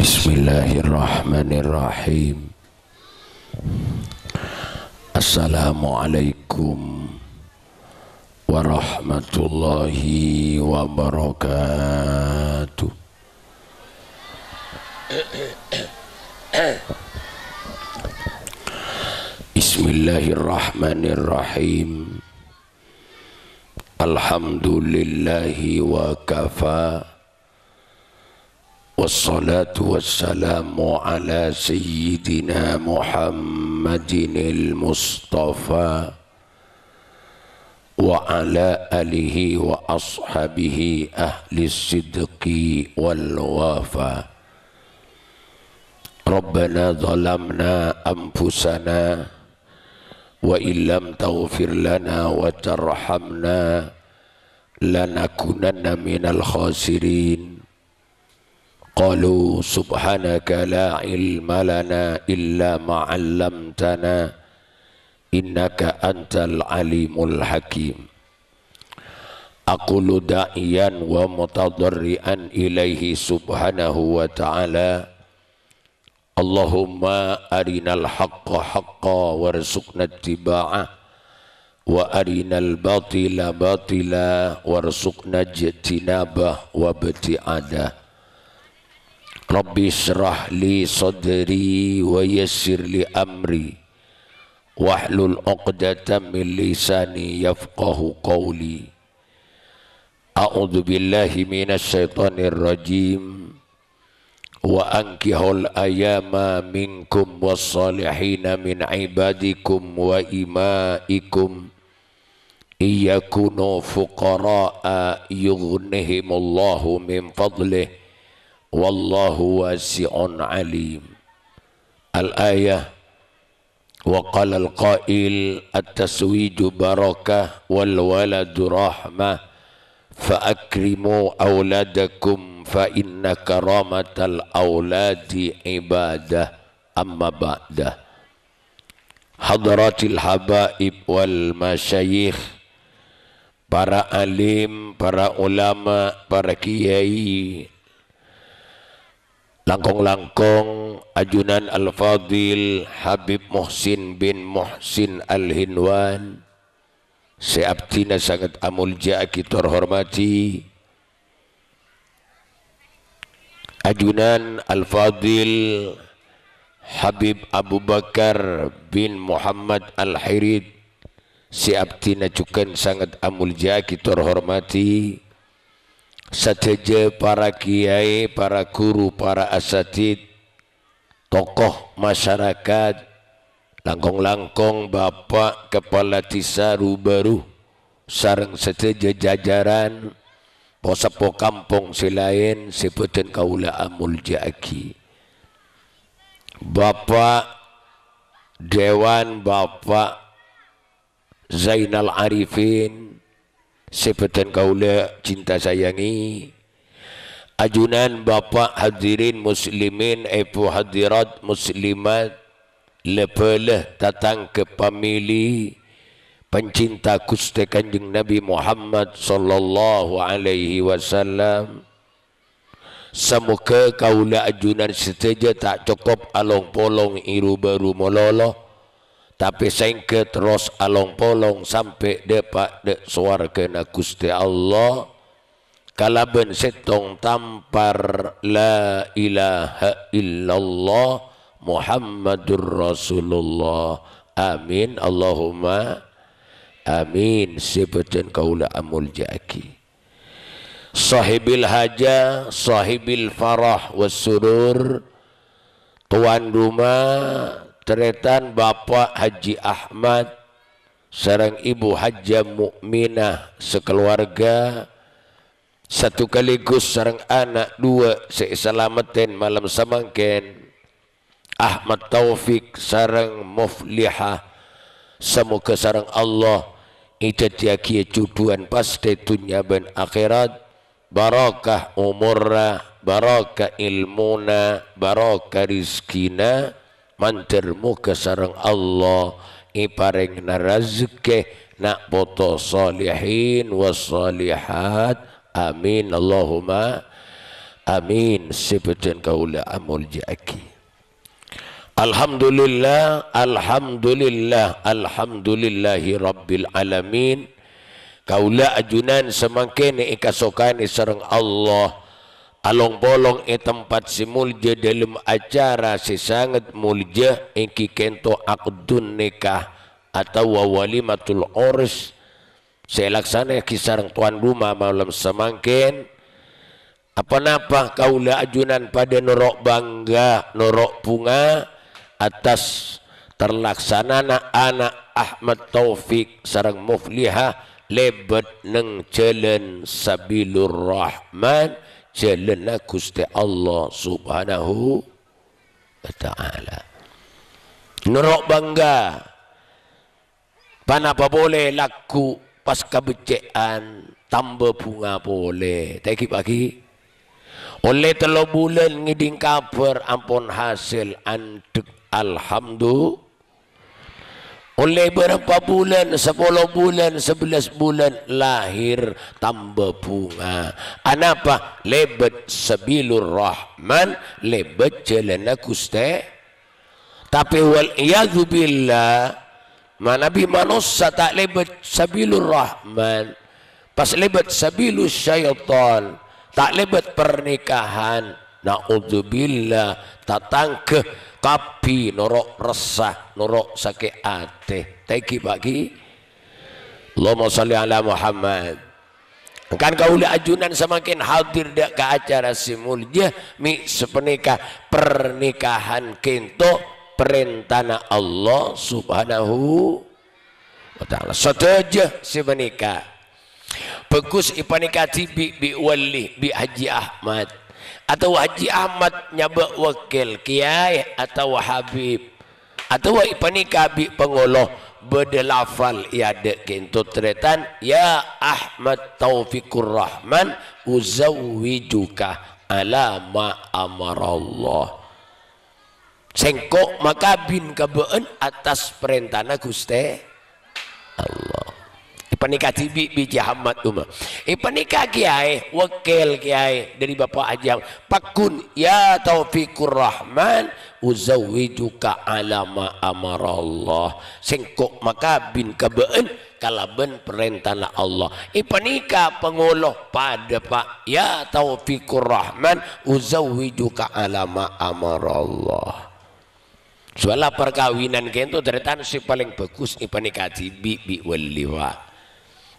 Bismillahirrahmanirrahim. Assalamualaikum warahmatullahi wabarakatuh. Bismillahirrahmanirrahim. Alhamdulillahi wa kafa. Wassalatu wassalamu ala sayyidina Muhammadinil Mustafa wa ala alihi wa ashabihi ahli sidqi wal wafa. Rabbana zalamna anfusana wa illam taghfir lana wa tarhamna lanakunanna minal khasirin. Qalu subhanaka la ilma lana illa ma 'allamtana innaka antal alimul hakim. Aqulu da'iyan wa mutadarrian ilaihi subhanahu wa ta'ala. Allahumma arinal haqqa haqqa warzuqna ittiba'ah wa arinal batila batila warzuqna ijtinabah wa ibti'adah. Rabbi syrah li sadri wa yassir li amri wahlul 'uqdatam min lisani yafqahu qawli. A'udzu billahi minasy syaithanir rajim. Wa ankihul ayama minkum was-salihina min ibadikum wa imaikum iyakunu fuqara'a yughnihimullahu min fadlihi wallahu wasi'un alim. Al-ayah. Wa qala al-qail at-taswiju barakah wal waladu rahmah fa akrimu awladakum fa inna karamatal awladi ibadah. Amma ba'dah. Hadratil habaib wal masyayikh, para alim, para ulama, para kiai, langkong-langkong ajunan Al-Fadil Habib Muhsin bin Muhsin Al-Hinwan, seabtina sangat amulja kita hormati. Ajunan Al-Fadil Habib Abu Bakar bin Muhammad Al-Hirid, seabtina cukan sangat amulja kita hormati. Sateja para kiai, para guru, para asatid, tokoh masyarakat, langkong-langkong bapak kepala tisaru baru, sareng sateja jajaran posapo kampung selain sebutan kaula amul jaki. Bapak Dewan, Bapak Zainal Arifin, sebutan kaula cinta sayangi. Ajunan bapak hadirin muslimin, ibu hadirat muslimat, lepelah datang ke pamili pencinta Gusti Kanjeng Nabi Muhammad sallallahu alaihi wasallam. Semoga kaula ajunan seteja tak cukup along polong iru baru mololo, tapi sengke terus along polong sampai depak dek suarga na Gusti Allah. Kalaben setong tampar la ilaha illallah Muhammadur Rasulullah. Amin Allahumma amin. Sebutan kaula amul jaki. Sahibil haja, sahibil farah was surur, tuan rumah teretan Bapak Haji Ahmad sareng Ibu Hajah Mukminah sekeluarga, satu kaligus sareng anak dua seislameten malam samangken Ahmad Taufik sareng Muflihah. Semoga sareng Allah ijatiaki cuduan pasti dunia dan akhirat, barakah umurna, barakah ilmuna, barakah rizkina, mantir muka sareng Allah iparing na rezeki nak boto salihin was salihat. Amin Allahumma amin sebetul kaula amul jaki. Alhamdulillah, alhamdulillah, alhamdulillahi rabbil alamin. Kaula ajunan semakin ikasokan sareng Allah along bolong tempat si mulja dalam acara si sangat mulja iki kento akdun nikah atau walimatul urs saya laksana kisareng tuan rumah malam semakin apa-apa kaula ajunan pada norok bangga norok bunga atas terlaksanana anak Ahmad Taufik sareng Muflihah lebat neng jalan Sabilur Rahman jalan Gusti Allah Subhanahu wa taala. Norok bangga panapa boleh laku pas kabecean tambah bunga boleh teki pagi oleh 3 bulan ngiding kabar ampun hasil andek alhamdulillah. Oleh berapa bulan, 10 bulan, 11 bulan lahir tambah bunga. Anapa? Lebat Sabilur Rahman, lebat jalan Gusti. Tapi wal iyadzu billah, manabi manusia tak lebat Sabilur Rahman. Pas lebat Sabilus Syaitan, tak lebat pernikahan. Na'udzubillah, tak tangkeh kapi norok resah norok sakit ate teki bagi Allahumma salli ala Muhammad. Kan kaula ajunan semakin hadir dak ke acara simulja mi sepenikah pernikahan kento perintana Allah Subhanahu wa taala sateja si menikah bagus ipanikah tibi bi wali bi Haji Ahmad atau Haji Ahmad nyabak wakil kiai atau Habib atau ipanika bi pengoloh bedelafal iade kento tretan ya Ahmad Taufikur Rahman uzawwijuka ala ma amarallah sengkok maka bin kabeen atas perintahna Gusti Allah. Ipanikah tibi biji Ahmad umah. Ipanikah kiai wakil kiai dari Bapak Ajam pakun ya Taufikur Rahman uzawwijuka ala ma amarallah sengkok maka bin kabeen kalaben perintah Allah. Ipanikah pengoloh pada Pak ya Taufikur Rahman uzawwijuka ala ma amarallah. Soal perkawinan kento ternyata si paling bagus ipanikah tibi bi waliwa.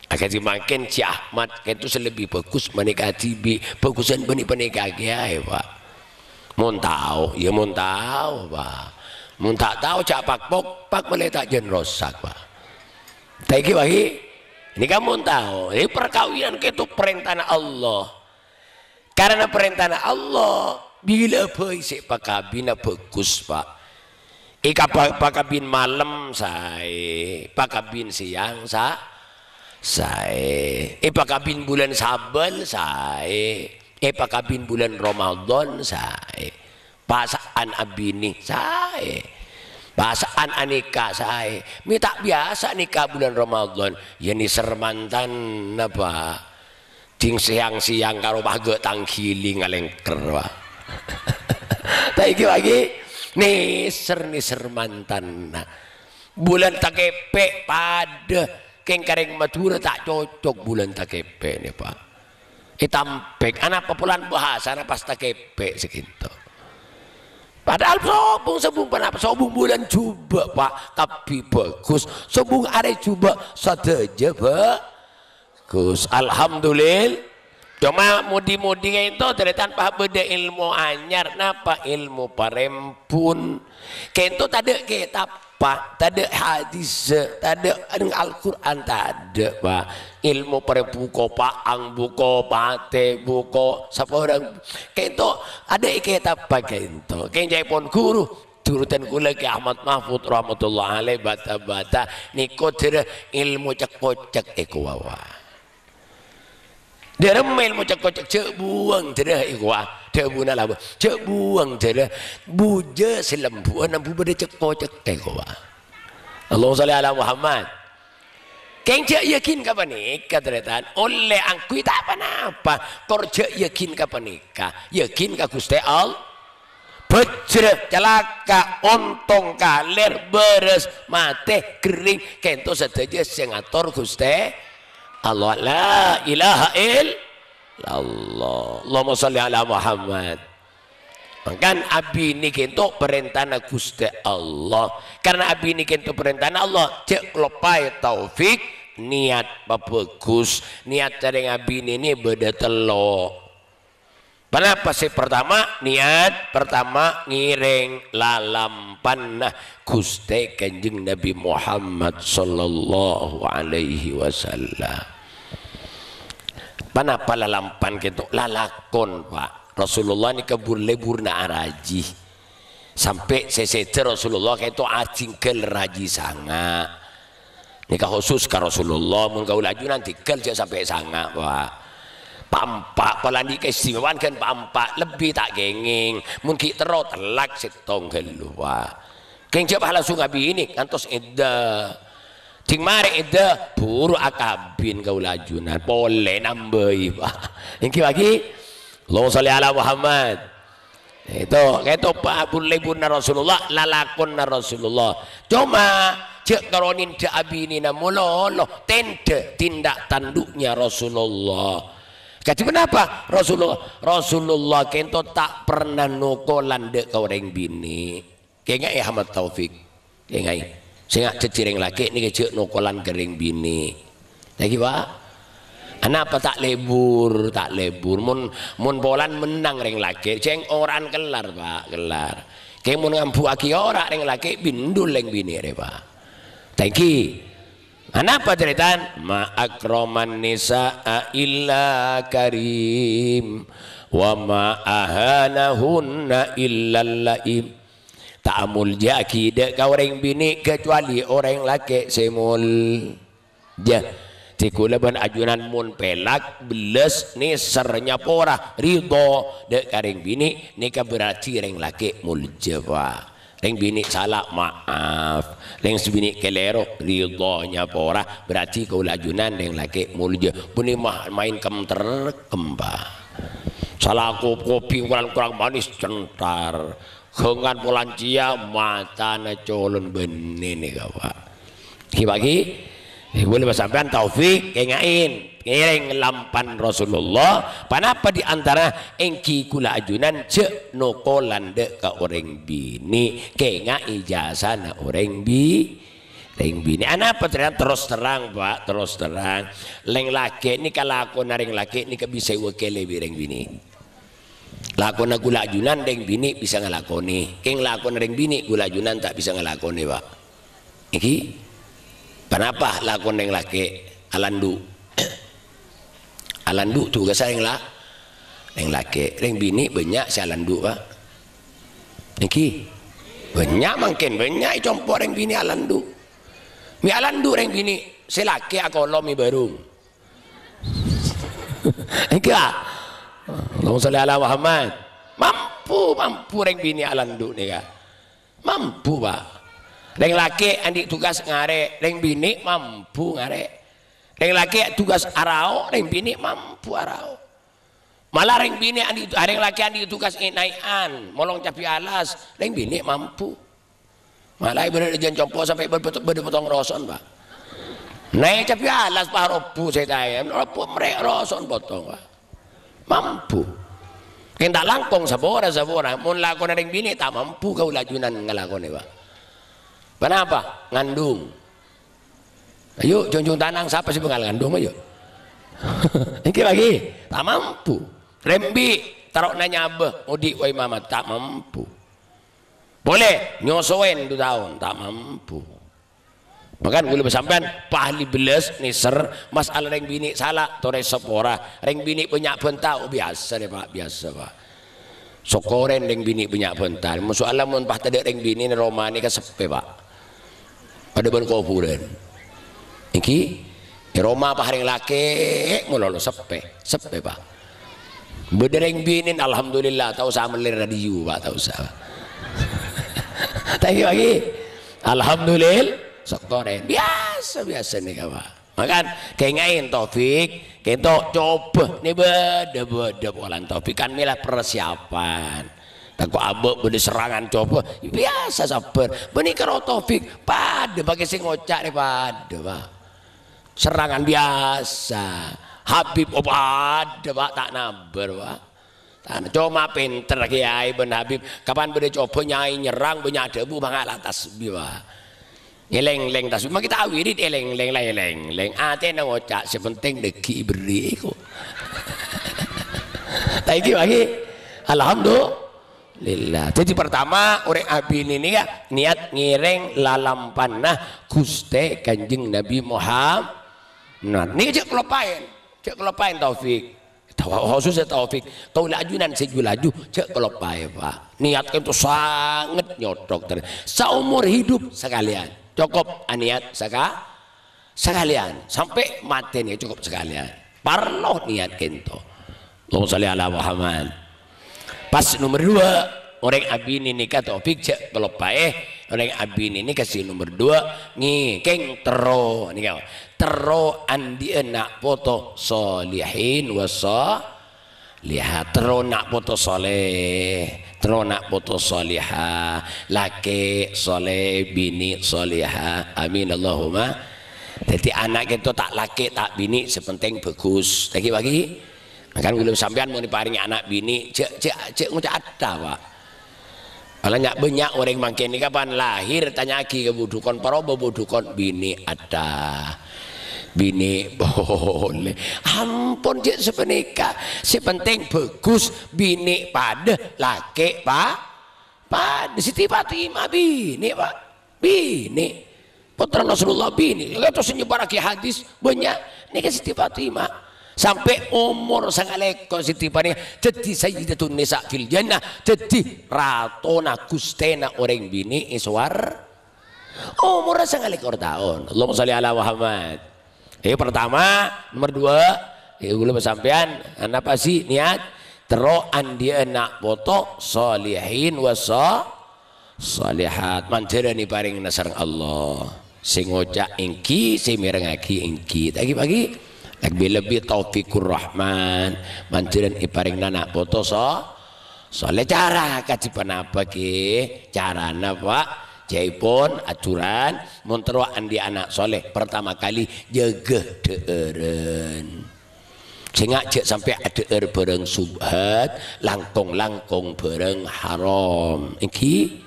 Akan semakin si Ahmad itu lebih bagus menikah tibi bagusan bani penikah kiai Pak. Mun tahu ya mun tahu Pak. Mun tak tahu cak pak meletak jen rosak Pak. Tapi bagi ini kamu tahu ini perkawinan itu perintah Allah. Karena perintah Allah bila baik si pakabina bagus Pak. Ika pakabin malam saya pakabin siang saya pakabin bulan Saban saya pakabin bulan Ramadan saya pasaan abini saya pasaan anika saya minta biasa nikah bulan Ramadan ya ni sermantan apa ting siang-siang karo page tangkili ngalengker Pak. Taiki lagi ni sermantan bulan takepe pada keng kareng Madura tak cocok bulan takepe nih Pak. Itampek anak populan bahasa anak pas takepe segitu. Padahal sobung panapa sobung bulan coba Pak tapi bagus sobung are coba sadeja bagus alhamdulillah. Cuma mudi-mudi itu dari tanpa beda ilmu anyar napa ilmu parempun kento tade kitab Pak, tade hadis, tade Al-Quran tade Pak. Ilmu buko paang, buko pate, buko sapa orang kento ada kitab Pak kento. Kenjai pon guru turutan kula ke Ahmad Mahfud rahmatullah alaih bata-bata niko tere ilmu cek-kocek wawa. Dia ilmu cek-kocek cek buang tere ikwa. Cek buang lah, cek buang tere buja selembu nampu pada cek-kocek ikwa. Allahumma shalli ala Muhammad. Kengce yakin kapan nikah teretan oleh angkui tak apa-apa korja yakin kapan nikah yakin ka Gusti Allah bejrek celaka ontong kalir beres mate kering kento sedaya sing ngatur Gusti Allah la ilaha illallah Allahumma sholli ala Muhammad. Kan abi ini kento perintah Gusti Allah karena abi ini kento perintah Allah cek lepai taufik niat bagus niat cari abi ini beda telo. Kenapa sih pertama niat pertama ngiring lalampan Gusti Kanjeng Nabi Muhammad sallallahu alaihi wasallam. Kenapa lalampan kento lalakon Pak Rasulullah ini kebur-lebur na araji sampai sesete Rasulullah itu acingkel raji sanga nikah khusus ke Rasulullah mun kau laju nanti kel sampai sanga Pak pampak pelandi keistimewaan kan pampak lebih tak genging mun ki tero telak setong gelu Pak keng coba langsung abi ini kantos eda ting mari eda buru akabin kau lajunan boleh nambahi Pak iki lagi Allahumma sholli ala Muhammad. Itu Pak bulebun Rasulullah lalakon Rasulullah. Cuma cek karonin cek abini namulolo tende tindak tanduknya Rasulullah. Kati kenapa Rasulullah kento tak pernah nukolan dek kau orang bini. Kayaknya ya Ahmad Taufik. Kayaknya sehingga cecireng laki ni cek nukolan kering bini. Lagi Pak. Kenapa tak lebur mun bolan menang ring laki ceng orang kelar Pak kelar kayak mun ngampu aki orang ring laki bindul yang bini re Pak thank you. Kenapa ceritaan ma akraman nisaa illa karim wa ma ahanahunna illa laim tak mulja kide kau orang bini kecuali orang laki semul ja tikula ban ajunan mun pelak beles ni sernya pora ridho dek karing bini nikah berarti reng laki muljawa reng bini salah maaf reng sebini kelero ridhonya pora berarti kau lajunan reng laki mulja puni main kemter kembang salah kopi kurang manis centar hengan polancia mata na colon benih nih kawan bagi boleh sampean taufik kengain ngiring lampan Rasulullah panapa diantara engki kula ajunan cek nokolan dek ka orang bini kenga ijazah na orang bini anapa terus terang Pak terus terang leng laki ni kalakon naring laki ni bisa wakile bireng bini lakon na kula ajunan deng bini bisa ngelakoni keng lakon naring bini kula ajunan tak bisa ngelakoni Pak iki kenapa lakon yang laki alandu tugas yang laki yang bini banyak si alandu Pak iki banyak makin banyak compor yang bini alandu mi alandu yang bini si laki akolom mi barung iki Allahumma sholli ala Muhammad mampu yang bini alandu nih Kak mampu Pak reng laki andi tugas ngare reng bini mampu ngare reng laki tugas arao reng bini mampu arao malah reng bini andi reng laki andi tugas inaian molong capi alas reng bini mampu malah berjan compo sampai berpotong roson Pak naik capi alas Pak ropu saya tanya ropu mereka roson potong Pak mampu kena langkong sabora mun lakon reng bini tak mampu kau lajunan ngelakon Pak. Kenapa? Ngandung. Ayo junjung tanang siapa sih pengal ngandung ayo. Iki lagi tak mampu. Rembi taruh nanya abah mudik wai mama tak mampu. Boleh nyosoen 2 tahun tak mampu. Makan gue sampean pahli beles niser masalah reng bini salah tore sepora reng bini punya bentau biasa deh Pak biasa Pak. Sokoren reng bini punya bentar. Musualah mun pah tadi reng bini romani ka sepe Pak. Pada berkuburan iki Roma apa hari laki mulolo sepe Pak bedereng binin alhamdulillah tahu sama lir radio Pak tahu sama tapi lagi alhamdulillah sokoren biasa nih Pak makan kengain Taufik kita coba nih beda olan Taufik kan milah persiapan takut abek beda serangan coba biasa sabar benih karo Taufik pada pakai sing ngocak nih pada pak serangan biasa Habib pada pak tak nabar pak cuma pinter kiai ben Habib kapan beda coba nyai nyerang banyak debu banget atas biwa eleng-eleng tasbih mak kita wirid eleng-eleng ate nang ngocak sepenting deki beri iku lagi alhamdulillah jadi pertama orang abin ini ya niat ngireng lalampanah Gusti Kanjeng Nabi Muhammad nah ini cek kelopain Taufik khususnya Taufik kau lajunan laju cek kelopain pak niat itu sangat nyodok seumur hidup sekalian cukup niat sekalian sampai mati nih cukup sekalian parno niat kento Allahumma sholli ala Muhammad pas nomor 2 orang abin ini kata Taufik cek kelopain orang abin ini kasih nomor 2 ngikeng tero nih kau tero andi enak foto solihin wasa lihat tero nak foto soleh tero nak foto solihah laki soleh bini solihah amin Allahumma jadi anak kita tak laki tak bini sepenting bagus lagi bagi kan belum sampean mau diparingi anak bini cek ngucap ada pak kalau banyak orang makin ini kapan lahir tanya lagi kebudukan para bebudukon bini ada bini boleh ampun cik sepenika sepenting bagus bini pada laki pak pada Siti Fatimah bini pak bini putra Rasulullah bini itu senyebar lagi hadis banyak ini kan Siti Fatimah sampai umur sangaleko Siti Fatimah jadi sayyidatun nisa fil jannah jadi ratona gustena orang bini iswar umur sangaleko tahun Allahumma sholli ala Muhammad pertama nomor 2 belum sampean apa sih niat teroan dia nak foto solihin wasa solihat mancerani paring nasar Allah sing ngocak ingki sing mirengaki ingki pagi lebih taufikur rahman manceran iparing anak foto soleh cara kacipan apa ki cara apa jaipun aturan monteroan di anak soleh pertama kali jaga deeren sehingga cek sampai ada bareng subhat langkong bareng haram iki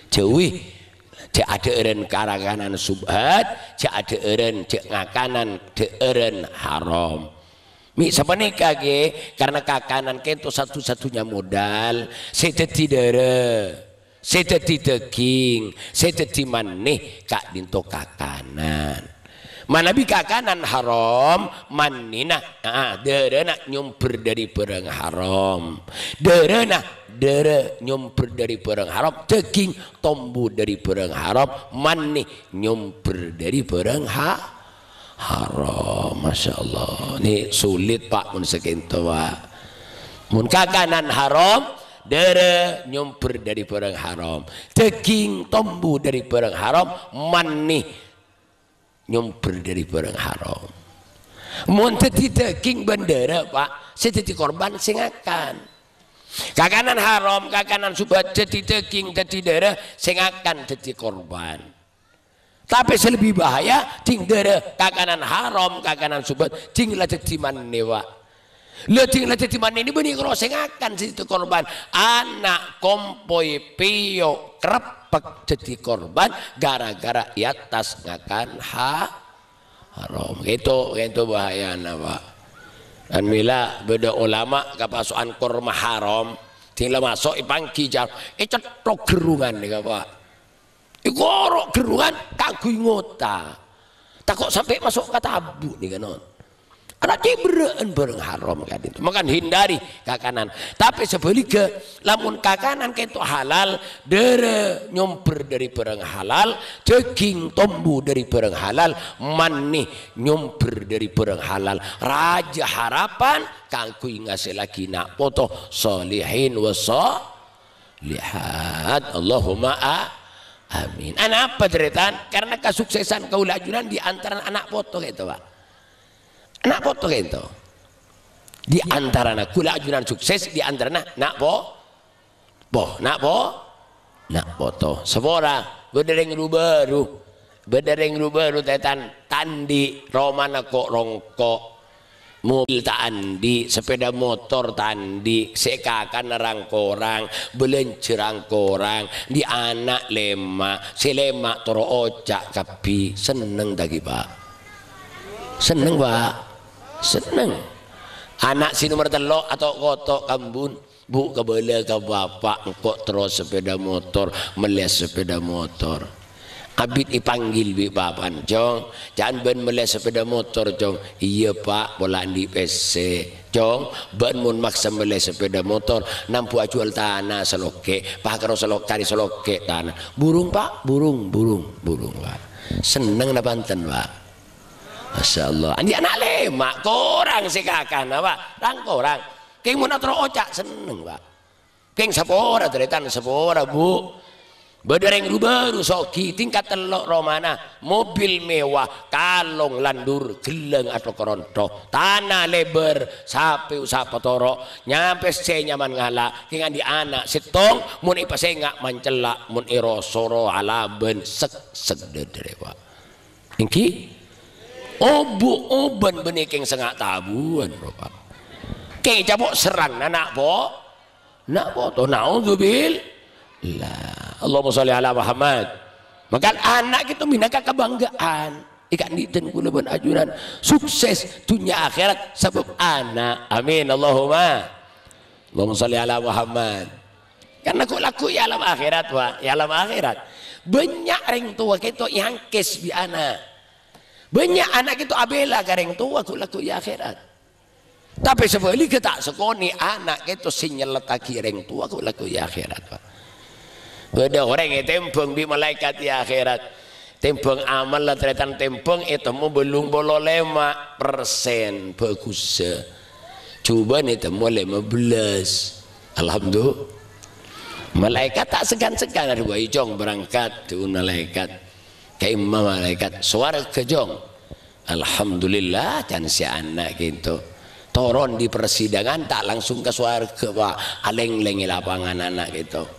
jauhi cek ada eren karanganan subhat cek ada eren cek ngakanan deeren haram mi sapane kage karena kakanan kento satu-satunya modal sedeti dere sedeti daging sedeti maneh kak dinto kakanan manabi kakanan haram manina derena nyumber dari barang haram derena nyumber dari barang haram daging tombu dari barang haram maneh nyumber dari barang haram Masya Allah ini sulit pak mun sekento pak mun kakanan haram dere nyumber dari barang haram daging tombu dari barang haram manih nyumber dari barang haram mun dadi daging bandara pak sedadi korban sing akan kakanan haram kakanan subhat dadi daging dadi darah sing akan dadi korban tapi selebih bahaya ding darah kakanan haram kakanan subhat ding la dadi manewa Leting leting mana ini benih kroseng akan situ korban anak kompoi pio krepek jadi korban gara-gara atas ngakan haram itu bahaya pak dan mila beda ulama kapasukan kurma haram tinggal masuk ipangki jar cetok gerungan nih pak ikorok gerungan kagui ngota tak kok sampai masuk kata abu nih kan anak cibraan bareng haram kan itu makan hindari kakanan tapi sebaliknya lamun kakanan itu halal dere nyumber dari barang halal daging tombu dari barang halal manih nyumber dari barang halal raja harapan kangku ngasih lagi nak foto solihin lihat Allahumma amin. Anak apa ceritaan karena kesuksesan kaulajunan di antara anak foto gitu pak nak foto itu di antara nak kula ajunan sukses di antara nak foto sepora bedereng baru tandi romana kok rongkok mobil tandi sepeda motor tandi sekakan nerang korang belencerang korang di anak lemak si lemak toro ocak kapi seneng tadi pak seneng anak si nomor telok atau kotok kambun bu kebela ke bapak engkau terus sepeda motor melihat sepeda motor abid dipanggil bi papan jong jangan ben melihat sepeda motor jong iya pak bola di PC jong ben mun maksa melihat sepeda motor nampu ajual tanah seloke pak karo selokari seloke tanah burung pak burung pak seneng na Banten pak Masya Allah andi anak lemak korang si kakak pak rang korang keng mun atro ocak seneng pak keng sapora teretan sapora bu bedereng baru soki tingkat telok romana mobil mewah kalong landur geleng atau koronto tanah lebar sapi usapa toro nyampe se nyaman ngala dengan di anak setong mun ipasengak mancelak mun irosoro alaben sek dedere pak ingki oban beniking sengak tabuan pak keng cabok serang nak po to naudzubil lah Allahumma sholli ala Muhammad maka anak itu minaka kebanggaan ikan diten kula ben ajuran sukses dunia akhirat sebab anak amin Allahumma sholli ala Muhammad karena kok laku ya alam akhirat wa ya alam akhirat banyak reng tua kita yang kes bi anak banyak anak itu abela kareng tua kok laku ya akhirat tapi sebalik tak sekoni anak itu sinyeletaki reng tua kok laku ya akhirat pak beda orang yang tempeng di malaikat di akhirat tempeng amal lah ternyata tempeng itu mau belum bolo 5% bagus coba nih temu 15 alhamdulillah malaikat tak segan-segan ada gua ijong berangkat tuh malaikat ke imam malaikat suara kejong alhamdulillah dan si anak gitu toron di persidangan tak langsung ke suara ke pak aleng-lengi lapangan anak gitu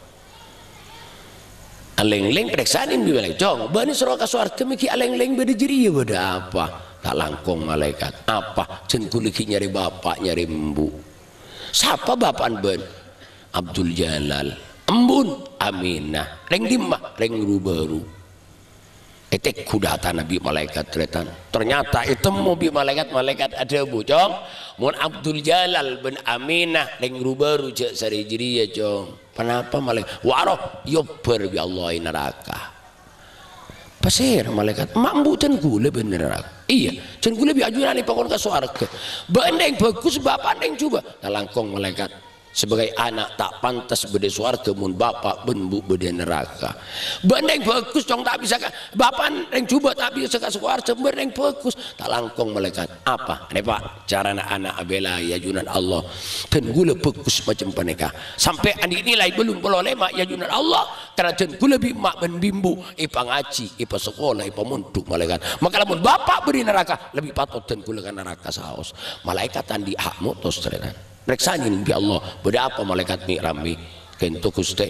aleng-leng pereksanin di malaikat jong bani suraka suarga miki aleng-leng beda jeri beda apa tak langkong malaikat apa cengkuliki nyari bapak nyari embu siapa bapak ben Abdul Jalal embun Aminah reng dimak reng baru etek kudata Nabi malaikat ternyata itu mobil malaikat ada bujong mun Abdul Jalal bin Aminah reng baru cek sari jeri ya jong kenapa malaikat waroh yober bi Allah neraka pasir malaikat mambu can gule bener neraka iya can gule bi ajunan ipakon ke surga bandeng bagus bapak neng coba langkong malaikat sebagai anak tak pantas bede surga mun bapak benbu bede neraka bandeng bagus dong tak bisa bapak neng coba tak bisa ke surga bandeng bagus tak langkong malaikat apa ini pak cara anak abela ya junan Allah dan gula bagus macam paneka sampai andi nilai belum boleh mak ya junan Allah karena dan gula bimak ben bimbu ipa ngaji ipa sekolah ipa munduk malaikat maka lamun bapak beri neraka lebih patut dan gula kan neraka saos malaikat andi hak mutus terenan reksanin bi Allah beda apa malaikat mikrami kento kuste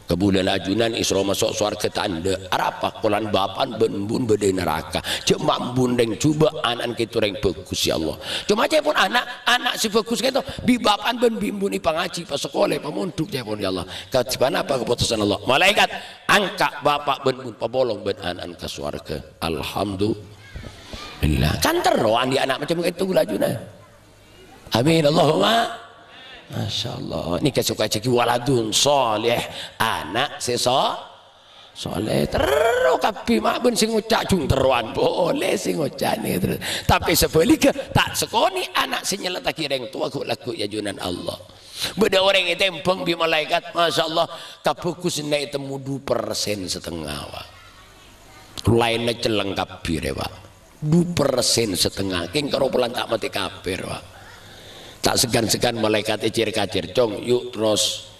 kebulan ajunan isra masuk surga tanda arapa kolan bapan benbun bede neraka cek mambun deng coba anak kita reng bagus ya Allah cuma aja pun anak si bagus gitu bi bapan ben bimbun ipangaji pas sekolah pemunduk ya pun ya Allah kajiban apa keputusan Allah malaikat angka bapak benbun pabolong ben anak ke surga alhamdulillah kan teroan di anak macam itu ajunan amin Allahumma Masya Allah ini kesukaan ceki waladun soleh anak seso soleh terus kapi mak ben sing ngucak jung teruan boleh sing ngucak nih terus tapi sebaliknya tak sekoni anak sing nyeletaki reng tua kok laku ya junan Allah beda orang itu tempeng bi malaikat Masya Allah kabukus naik temu 2% setengah wak lainnya celeng kapir ya pak 2% setengah king karo pelan tak mati kapir wak tak segan-segan malaikat ecir-kacir cong yuk terus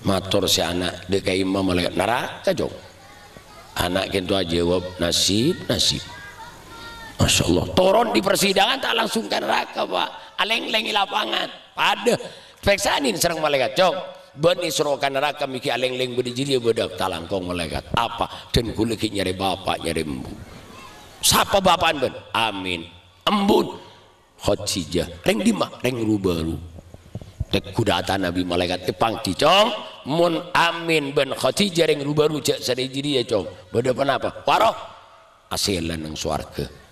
matur si anak dekai imam malaikat neraka cong anak kita jawab nasib Masya Allah, turun di persidangan tak langsung ke neraka Pak, aleng-lengi lapangan pada peksanin serang malaikat cok bani serokan neraka miki aleng-leng berdiri bedak talangkong malaikat apa dan kuliki nyari bapak nyari embu siapa bapak ben amin embun Khadijah reng dimah reng rubaru tek kudatan Nabi malaikat tepang cicong mun amin ben Khadijah reng rubaru cek sadiji dia cong beda apa paroh asilan ng swarga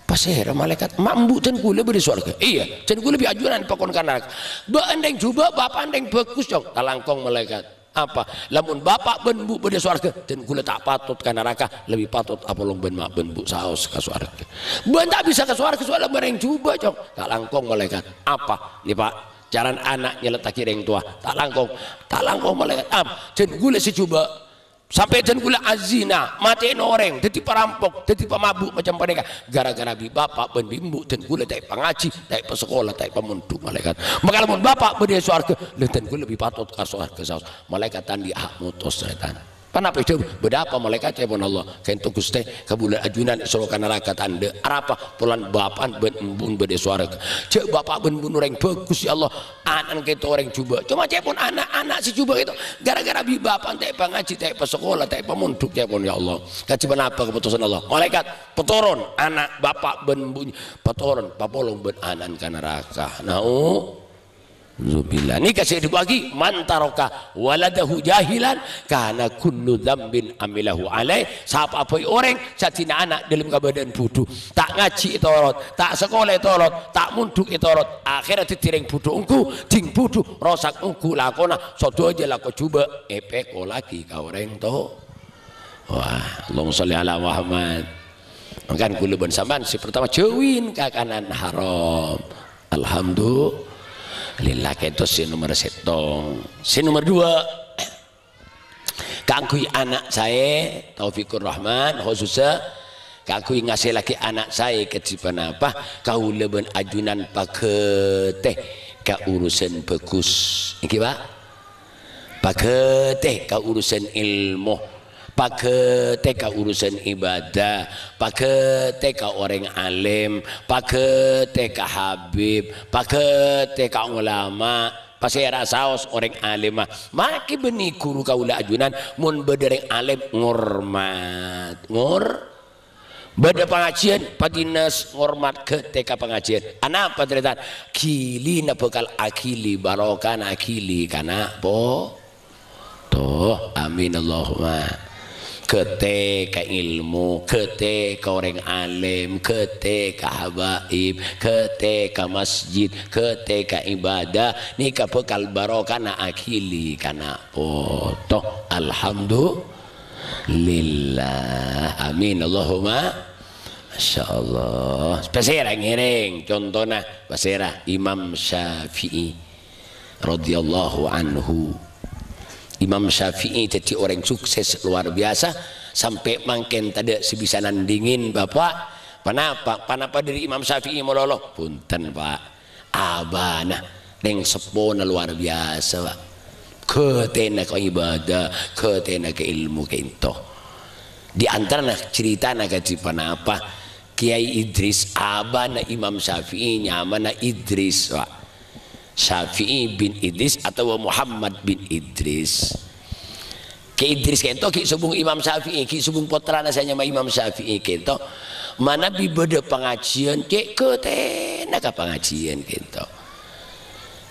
pasera malaikat mambu dan kula beri surga iya dan kula lebih ajuran pakon kanak bandeng coba bapak andeng bagus dong talangkong malaikat apa lamun bapak benbu beri surga dan kula tak patut ke neraka lebih patut apalong ben mak benbu saos ke surga ben tak bisa ke surga soalnya bareng coba dong talangkong malaikat apa nih Pak jalan anaknya letak kireng tua talangkong malaikat apa dan kula si coba sampai dan gula azina matiin orang jadi perampok jadi pemabuk macam mereka gara-gara bi bapak ben bimbu dan gula tak pengaji tak pesekolah tak pemunduk malaikat maka lamun bapak beri surga dan gula lebih patut ke surga saus malaikat tandi hak mutus setan kenapa itu berapa malaikat ya Allah kain tu gusti kebulan ajunan sorokan neraka tanda apa pulan bapak ben embun beri surga cek bapak ben bun orang bagus ya Allah anak kita orang coba cuma cek pun anak-anak si coba itu gara-gara bi bapak tak pengaji tak sekolah tak pemunduk cek pun ya Allah kaciban apa keputusan Allah malaikat petoron anak bapak ben bunyi petoron papolong ben anak ke neraka Zubillah ini kasih dibagi mantaroka waladahu jahilan karena kullu dzambin amilahu alaih siapa apa orang satina anak dalam keadaan bodoh tak ngaji itorot tak sekolah itorot tak munduk itorot akhirat ditireng bodoh engku ding bodoh rosak engku lakona sodo aja lako coba epek lagi kau orang to wah Allahumma sholli ala Muhammad makan kula ben sampean si pertama jauhin ka kanan haram alhamdulillah lillah itu si nomor setong si nomor dua kangkui anak saya Taufikur Rahman khususnya kangkui ngasih lagi anak saya kecipan apa kau leben ajunan paketeh ke urusan bagus ini Pak paketeh ke urusan ilmu pakai teka urusan ibadah pakai teka orang alim pakai teka habib pakai teka ulama pasera saos orang alim maki benih guru kaula ajunan mun bedereng alim ngormat beda pengajian patinas ngormat ke teka pengajian anak apa cerita kili na bekal akili barokan akili kana po toh amin Allahumma ketika ilmu, ketika orang alim, ketika habaib, ketika masjid, ketika ibadah, nikah bekal barokah na akili kana foto. Alhamdulillah, amin Allahumma. Masya Allah. Pasera ngiring, contohnya pasera Imam Syafi'i radhiyallahu anhu. Imam Syafi'i jadi orang sukses luar biasa sampai mangken tadi sebisa nandingin bapak panapa dari Imam Syafi'i mololo punten Pak abana yang sepona luar biasa Pak ketena ke ibadah ketena ke ilmu kento di antara cerita nak panapa Kiai Idris abana Imam Syafi'i nyamana Idris Pak Syafi'i bin Idris atau Muhammad bin Idris. Ki Idris kento ki subung Imam Syafi'i ki subung putra nasanya Imam Syafi'i kento mana bi beda pengajian cek ketena ka pengajian kento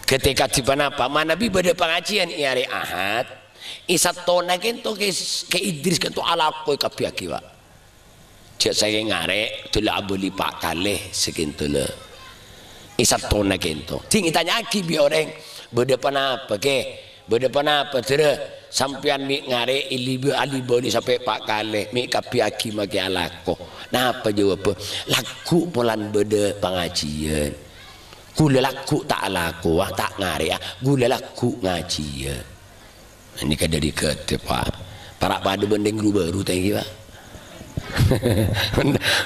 ketika di apa mana bi beda pengajian hari Ahad isatona kento ke Idris kento alako kapiaki Pak cek saya ngare tula abuli Pak kaleh sekento le isatona kento ting itanya aki bi orang beda apa ke beda apa tere sampean mi ngare ilibu aliboli sampai Pak kale mi kapiaki maki alako nah apa jawab laku polan beda pengajian gula laku tak alako wah tak ngare gula laku ngajian ini kan dari kete Pak para pada bendeng baru thank you Pak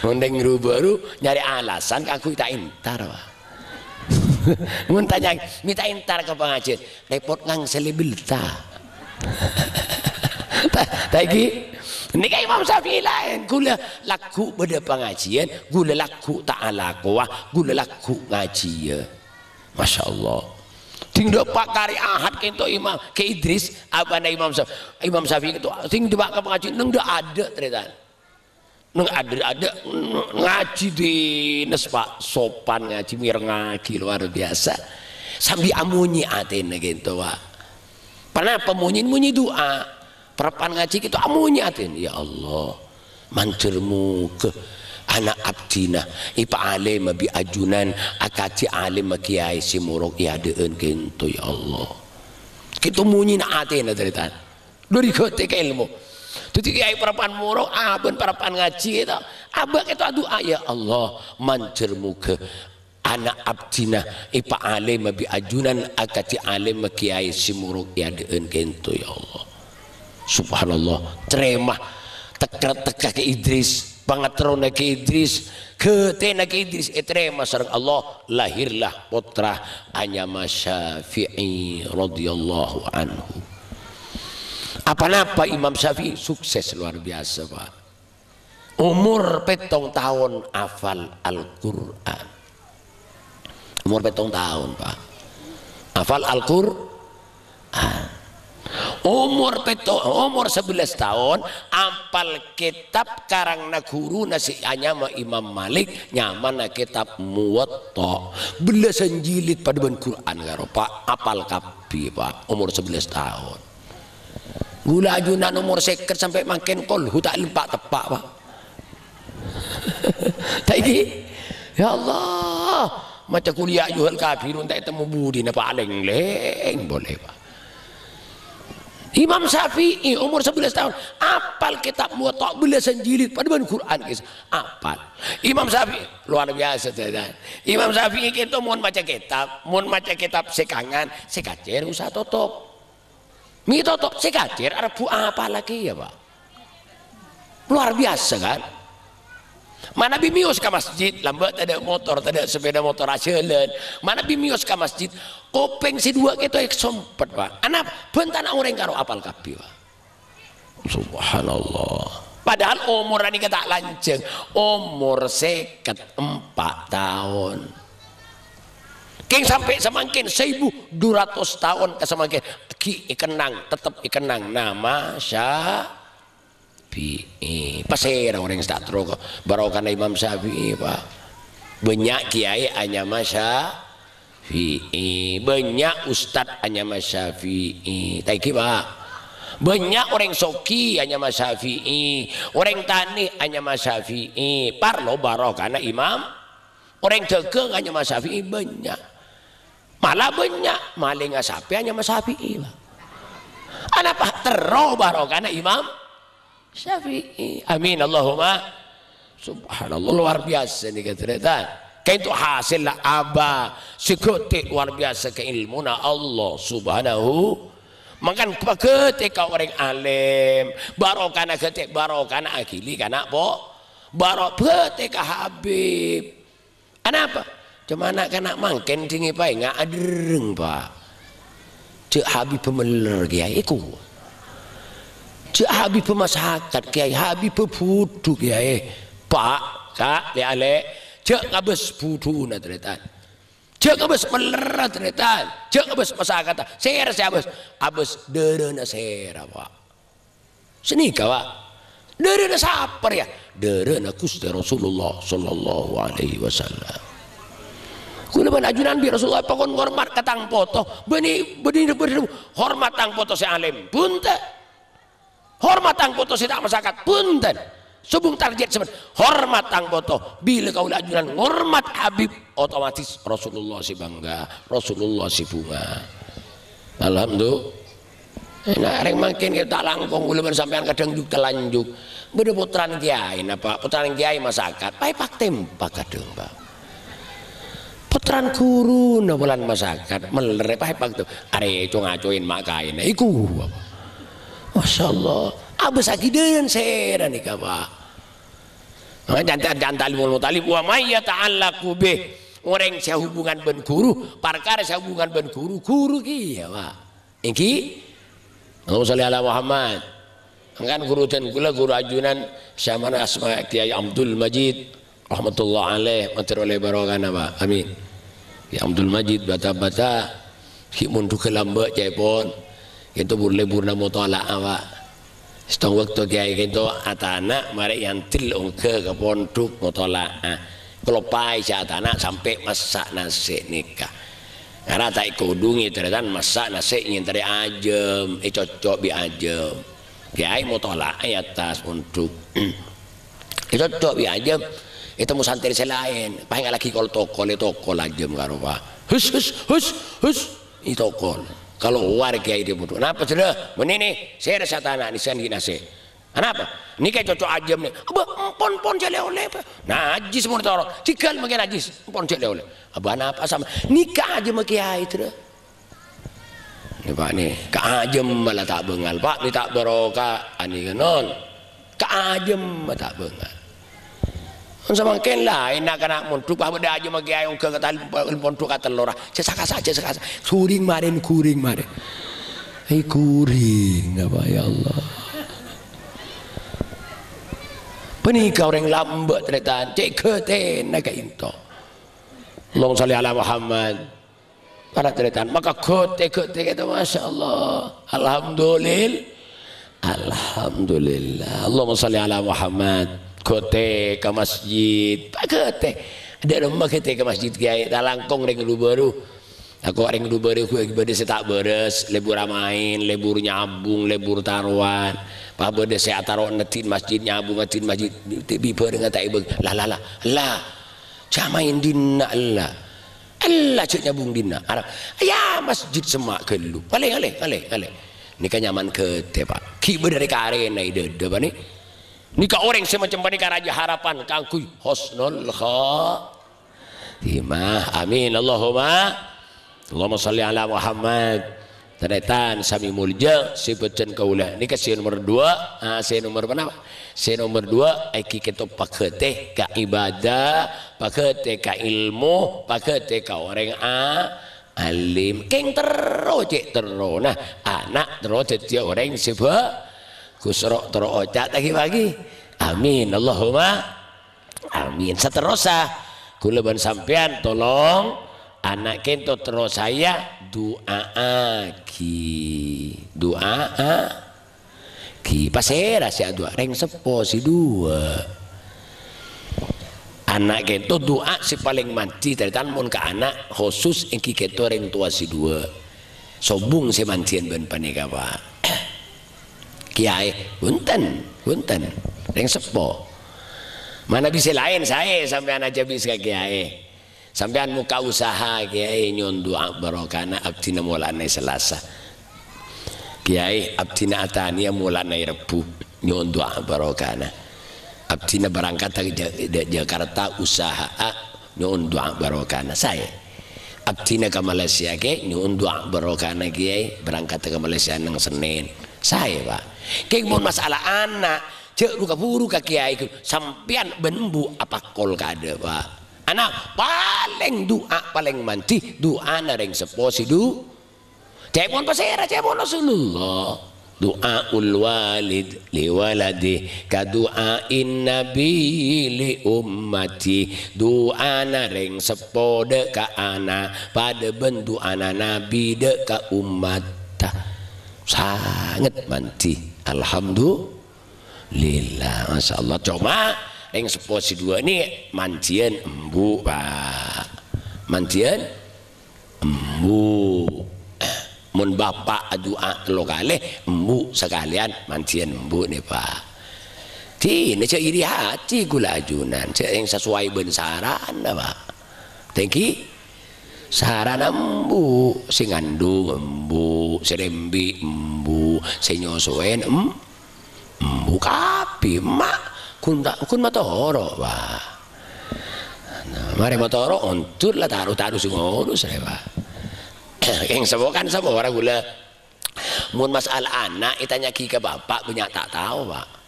bendeng baru nyari alasan aku tak intar Pak mun tanya minta intar ke pengajian repot ngang selibilta tadi Ini kan Imam Syafi'i lain, gula laku pada pengajian, gula laku ta'ala kuah, gula laku ngaji. Masya Allah. Tinggal pak kari ahad kento Imam ke Idris, apa na Imam Syafi'i itu, tinggal pak ke pengajian, neng dah ada ternyata. Neng ada ngaji di nespak sopan ngaji mir ngaji luar biasa. Sambil amunyi atene gitu pak. Pernah pemunyi doa. Perpan ngaji kita amunya atin ya Allah mancermu ke anak abdina ipa alim bi ajunan akati alim kiai simurok ya deun kento ya Allah kita munyi na atin cerita dari ketika ilmu tuti kiai perpan murok aben perpan ngaji itu abak itu doa ya Allah mancermu ke anak abdina ipa alim bi ajunan akati alim kiai simurok ya deun kento ya Allah. Subhanallah, teremah teka ke Idris, pangatrona ke Idris, ketena ke Idris, teremah sareng Allah, lahirlah putra Anyama Syafi'i radhiyallahu anhu. Apa-apa Imam Syafi'i sukses luar biasa Pak. Umur 7 tahun hafal Al-Quran. Umur 7 tahun Pak. Hafal Al-Quran. Umur 11 tahun apal kitab karang na guru nasi Anyama Imam Malik nyaman na kitab Muwatta belasan jilid pada ban Quran karo Pak apal kapi Pak umur 11 tahun gula ajunan umur seket sampai makin kol hutak limpak tepak Pak tak ini ya Allah macam kuliah juhal kafirun tak temu budi na paling leng boleh Pak. Imam Syafi'i umur 11 tahun apal kitab Muwatta belasan jilid pada ban Quran apal. Imam Syafi'i luar biasa tenan. Imam Syafi'i kita mun maca kitab sekangan sekacer usah tutup. Mi tutup sekacer arep apa lagi ya Pak. Luar biasa kan? Mana bimius ke masjid lambat ada motor ada sepeda motor asyelen mana bimius ke masjid kopeng si dua kita sempet Pak anak bentana orang karo apal kapi Pak subhanallah padahal umur ini kita lanceng umur 4 tahun king sampai semakin 1200 tahun ke semakin ki ikenang tetap ikenang nama pasir orang statro barokan Imam Syafi'i Pak banyak kiai Anyama Syafi'i banyak ustad Anyama Syafi'i taiki Pak banyak orang soki Anyama Syafi'i orang tani Anyama Syafi'i parlo barokan Imam orang dagang Anyama Syafi'i banyak malah banyak maling sapi Anyama Syafi'i Pak anak Pak tero barokan Imam Syafi'i amin Allahumma subhanallah luar biasa nih cerita kayak itu hasil lah abah seketik luar biasa keilmuan Allah subhanahu makan ketika orang alim barokana ketik barokana akili kana po barok ketika Habib kenapa cuma anak kena mangken tinggi pak nggak adereng Pak cek Habib pemeler kiai iku cek Habib pemasyarakat kiai Habib pebudu kiai Pak kak liale cek ngabes budu na tretan cek ngabes melerat tretan cek ngabes masyarakat ser abes derena sera Pak seni Pak derena sapar ya derena Gusti Rasulullah sallallahu alaihi wasallam kula ban ajunan bi Rasulullah pakon hormat katang foto beni hormat tang foto si alim bunte hormat tang foto tidak masyarakat punten subung target sebenarnya hormat tang foto bila kau ajunan hormat Habib otomatis Rasulullah si bangga Rasulullah si bunga alhamdulillah nah orang makin kita langkong ulah sampean kadang juk telanjuk beda putran kiai napa putran kiai masyarakat pai pak tempak kadang Pak putran guru na bulan masyarakat meler pai pak tuh are itu ngacoin makain iku Masya Allah abis akidan sera nih Pak jantan talimul mutalib wa may yata'allaqu bih orang saya hubungan ben guru perkara saya hubungan ben guru ki ya Pak iki Allahumma sholli ala Muhammad kan guru dan kula guru ajunan Syamana Asma Kiai Abdul Majid rahmatullah alaih matur oleh barokana Pak amin ya Abdul Majid bata-bata ki mundu kelamba cepon itu lebur na mutala Pak setong waktu kiai itu atana mari yantil ongke ke pondok mutala kelopai si atana sampai masak nasi nikah karena tak ikudungi ternyata masak nasi ngintari ajem cocok bi ajem kiai mutala atas untuk itu cocok bi ajem itu mau santri selain paling lagi kalau tokol ajem karo Pak hus itu tokol kalau warga itu butuh kenapa sudah menini saya rasa tanah di sana nasi kenapa ini kayak cocok ajem nih pon jale oleh najis mau taruh tinggal makin najis pon jale oleh abah apa sama nikah aja sama kiai itu nih Pak nih keajem malah tak bengal Pak ini tak barokah ani non keajem tak bengal semakin lain nak kena muntuk apa dah aja magi ayong ke kata muntuk kata lora sesaka saja kuring maren kuring apa ya Allah penikah orang lambat ternyata cek keten naga into Allahumma sholli ala Muhammad para ternyata maka kote itu Masya Allah Alhamdulillah Allahumma sholli ala Muhammad kote ke masjid pak kote ada rumah kote ke masjid kiai dah langkong ring lu baru aku ring lu baru aku ibadah setak beres lebur main lebur nyabung lebur taruhan pak beres saya taruh netin masjid nyabung netin masjid biber dengan tak ibang lah jamain dinna Allah cek nyabung dinna ya masjid semak kelu aleh ini kan nyaman kote pak kiber dari karena ide apa nih nikah orang semacam nikah raja harapan kangkui husnul khatimah amin Allahumma sholli ala Muhammad ternyata sami mulja sebutan kaulah nikah si nomor 2 si nomor berapa si nomor 2 aki kita pakete ka ibadah pakete ka ilmu pakete ka orang alim keng terus nah anak terus jadi orang sebab kusrok terocak lagi amin Allahumma amin seterusnya kula ban sampean tolong anak kento terus saya doa ki pasera si doa reng sepo si dua anak kento doa si paling manci dari tanmun ke anak khusus engki kento reng tua si dua sobung si mancian ben panika Pak kiai punten yang sepo mana bisa lain saya sampean aja bisa kiai sampean muka usaha kiai nyon doa barokana abdina mulane Selasa kiai abdina atania mulane Rebu nyon doa barokana abdina berangkat dari Jakarta usaha nyon doa barokana saya abdina ke Malaysia kiai nyon doa barokana kiai berangkat ke Malaysia nang Senin saya Pak kayak mau masalah anak cek luka buru kaki kiai sampian benembu apa kol kada Pak anak paling doa paling manti doa nareng seposi du cek pun pasera cek pun Rasulullah doa walid li waladi ka doa nabi li ummati doa nareng sepode ka anak pada bendu anak nabi de ka umat sangat manti alhamdulillah Masya Allah cuma yang seposi dua ini mancian embu Pak mancian embu mun bapak doa lokale embu sekalian mancian embu nih Pak ini cek iri hati gula ajunan cek yang sesuai bensaran Pak thank you saran embu sing ngandung embu serembi embu senyosoen embu kapi mak kun matoro Pak mari matoro ontur lah taruh sing ngono saya Pak yang sebukan orang gula mun masalah anak itanya ki ke bapak punya tak tahu Pak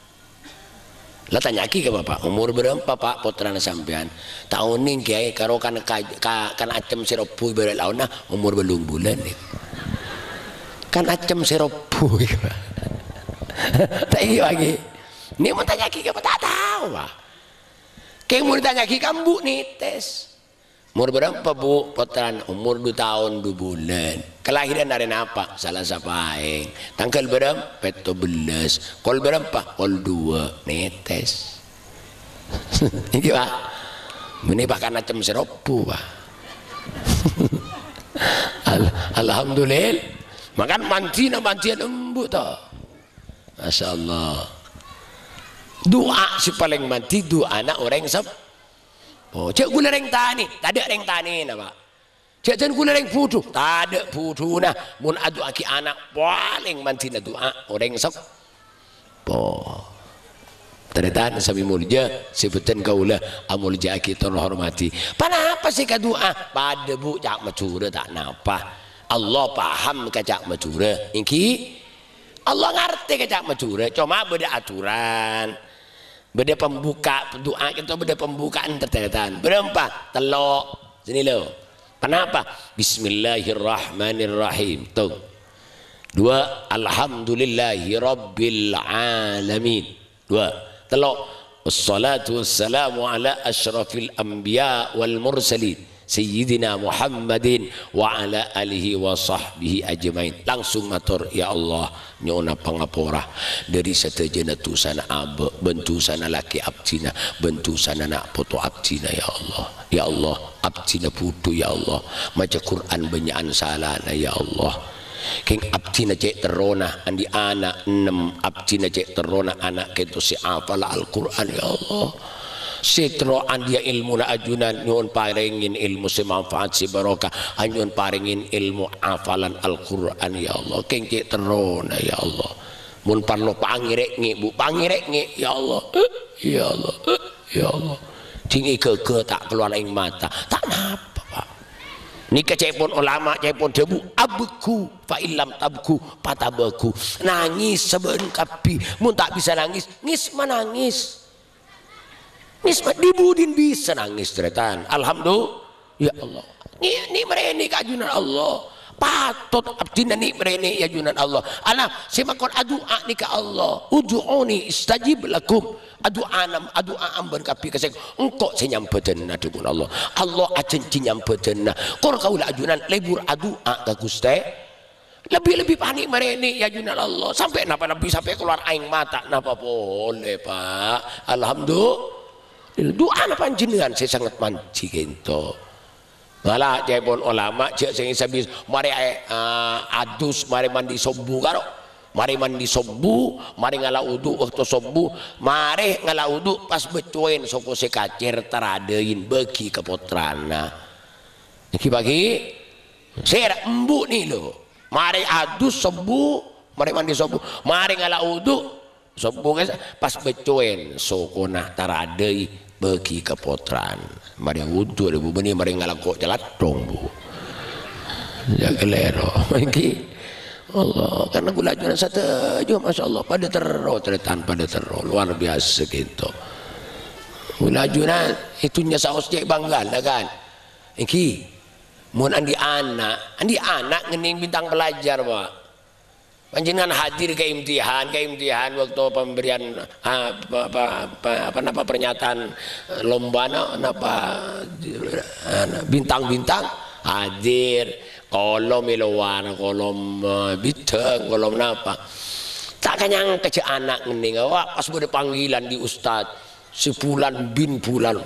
lah tanya ki ke bapak umur berapa Pak putrana sampean tahun ini kiai karo kan acem siropu ibarat launa umur belum bulan kan acem siropu Tak iya lagi. Ni mau tanya ki apa tak tahu bah. Kayak mau ditanya ki kamu nites. Umur berapa bu? Potran umur 2 tahun 2 bulan. Kelahiran dari apa? Salah sapaing. Tanggal berapa? 17. Kol berapa? Kol 2. Netes. Ini pak. Ini bahkan macam seropu pak. Alhamdulillah. Makan mantina mantian embu toh. Masya Allah. Doa si paling manti doa anak orang sab. Oh, cek gula reng tani, tak ada reng tani na pak. Cek jan gula reng putu, tak ada putu na. Mun adu aki anak paling manti na doa orang sab. Oh, ternyata sabi mulja sebutan kaulah amulja aki terhormati. Panapa sih doa? Pada bu cak macura tak napa. Allah paham kacak macura. Ingki Allah ngerti kacak macura. Cuma beda aturan. Beda pembuka doa kita beda pembukaan tertetan. Berapa? Telok. Sini lo. Kenapa? Bismillahirrahmanirrahim. Tuh. 2. Alhamdulillahi rabbil alamin. 2. Telok. Wassalatu wassalamu ala asyrafil anbiya wal mursalin. Sayyidina Muhammadin wa ala alihi wa sahbihi ajmain. Langsung matur ya Allah nyona pangapora dari satajana tusana abe bentu sana laki abdina bentu sana nak foto abdina ya Allah abdina putu ya Allah maca Quran banyakan salana ya Allah king abdina cek terona andi anak 6 abdina cek terona anak ketu si hafal Al-Quran ya Allah setro andia ilmu na ajunan nyuun paringin ilmu si manfaat si barokah anyun paringin ilmu hafalan Al-Quran ya Allah kengke terona ya Allah mun parlo pangirek ngi bu pangirek ngi ya Allah ya Allah ya Allah tinggi ke tak keluar ing mata tak napa pak ni kecepon ulama cepon debu abku fa illam tabku patabaku nangis seben kapi mun tak bisa nangis ngis menangis nismat dibudin bisa nangis teretan. Alhamdulillah ya Allah. Ni mereni kajunan Allah. Patut abdina ni mereni ya junan Allah. Anak simakon adua ni ka Allah. Ud'uni istajib lakum. Adua amban kapi kasek engkau senyampetan na dukun Allah. Allah ajen nyampetan na. Kor kaula ajunan lebur adua ka Gusti. Lebih panik mereni ya junan Allah. Sampai napa nabi sampai keluar aing mata napa boleh Pak. Alhamdulillah. Doa apa panjenengan saya sangat manci gitu. Malah cepon ulama cek sing sabis mari adus mari mandi sobu karo. Mari mandi sobu, mari ngala udu waktu sobu, mari ngala udu pas becuin soko sekacir teradein bagi kepotrana. Iki bagi saya embu nih lo. Mari adus sobu, mari mandi sobu, mari ngala udu sobu pas becuin soko nah taradei bagi kepotran mari wudu bu benih mari ngalakok jalan dong bu ya kelero iki Allah karena gula jualan satu juga masya Allah pada terus ceretan pada terus luar biasa gitu gula jualan itunya saus cek bangga kan iki mun andi anak ngening bintang pelajar pak panjenengan hadir ke imtihan waktu pemberian apa pernyataan lomba bintang-bintang hadir kolom iluan kolom bintang kolom napa tak kanyang kece anak ngening wah pas bude panggilan di ustad sebulan bin bulan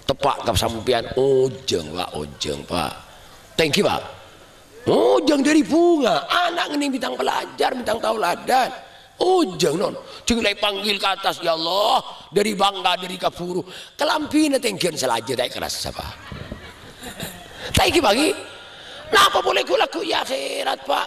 tepak kesampian ojeng pak thank you pak. Ujang dari bunga, anak ini bintang pelajar, bintang tauladan. Ujang non, cingulai panggil ke atas ya Allah dari bangga dari kafuru. Kelampina tengkian selaja tak keras apa. Taiki bagi, napa boleh kulaku ya akhirat pak.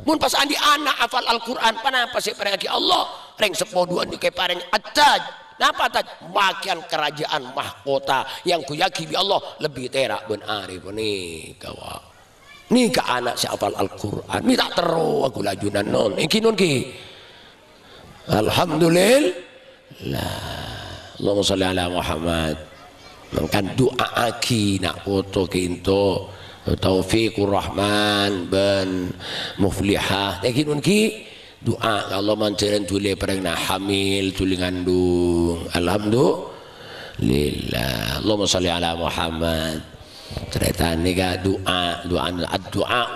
Mun pas andi anak hafal Al-Quran, panapa sih pergi Allah, reng sepoduan di kepareng ataj. Napa taj? Makian kerajaan mahkota yang kuyaki bi Allah lebih terak ben arif nih kawan. Ni ke anak si hafal Al-Quran ni tak terus aku lajunan non iki non ki alhamdulillah Allahumma sholli ala Muhammad mangkan doa aki nak foto kinto Taufiqur Rahman ben Muflihah iki non ki doa Allah mancaran tuli perengna hamil tuli ngandung alhamdulillah. Allahumma sholli ala Muhammad. Cerita ni doa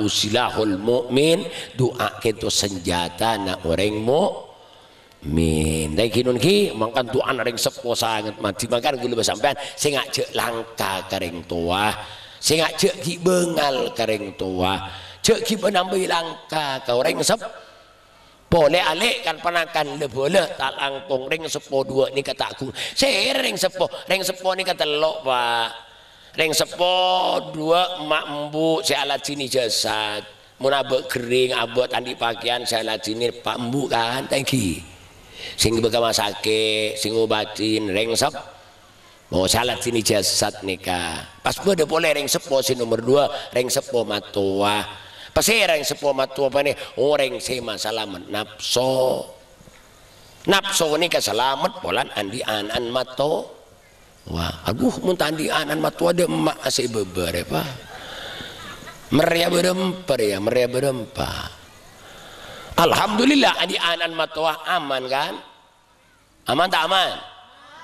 usilahul mu'min, doa itu senjata nak orang mukmin. Dan kinun ki makan doa orang sepo sangat mati makan gula bersampean sing cek langka kering tua, sing cek ki bengal kering tua, cek ki menambah langka ka orang sep boleh alik kan panakan le boleh tak langkung ring sepo dua ni kata aku ring sepo ni kata lok pak ring sepo dua mak embu si alat sini jasad mun abek kering abek tandi pakaian si alat sini pak embu kan thank sing bekama sakit sing obatin ring sep mau salat sini jasad nikah pas beda boleh ring sepo si nomor 2 ring sepo matua pasirang sepo matua pa ni orang sema salamat nafso ni kasalamat polan andi anan mato wah aduh mun tandi anan matua de emak asih beber pa meria berempa alhamdulillah andi anan matua aman kan aman tak aman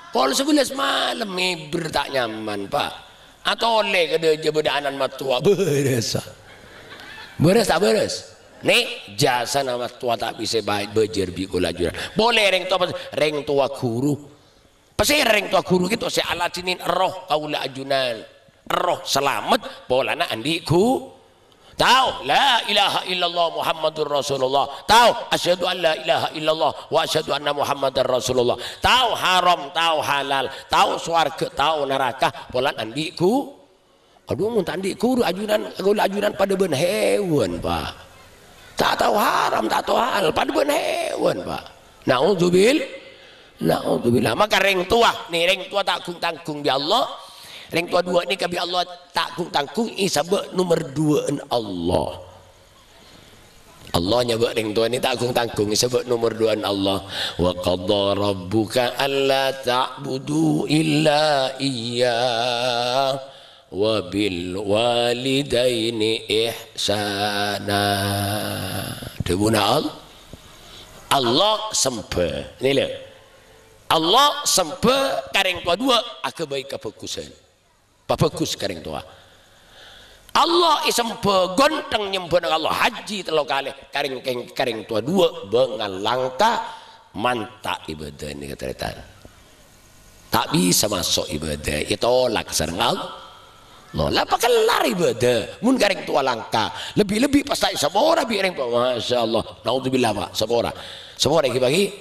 pol 11 malam miber tak nyaman pak atau oleh ke dia anan matua berasa beres tak beres nih jasa nama tua tak bisa baik bejer bikula juran boleh reng tua guru pasti reng tua guru gitu si alat sinin roh kaula ajunan roh selamat polana andiku tahu la ilaha illallah Muhammadur Rasulullah tahu asyhadu an la ilaha illallah wa asyhadu anna Muhammadar Rasulullah tahu haram tahu halal tahu swarga tahu neraka polan andiku aduh mun tandi guru ajunan pada ben hewan pak tak tahu haram tak tahu halal pada ben hewan pak naudzubillah maka ring tua tanggung bi Allah ring tua 2 ni kabi Allah tanggung isabek nomor 2 Allah nyebut ring tua ni tanggung isabek nomor 2 Allah wa qadha rabbuka alla ta'budu illa iyyah wabil walidaini ihsana debuna Allah sempe ni le Allah sempe kareng tua 2 ake baik kefokusan pafokus kareng tua Allah isempe gonteng nyembun Allah haji telo kali kareng tua 2 bengal langka mantap ibadah ni kata tak bisa masuk ibadah itu tolak sareng lah pakai lari ibadah mun kareng tua langka lebih pasti sabora bi reng masyaallah naudzubillah pak sabora iki bagi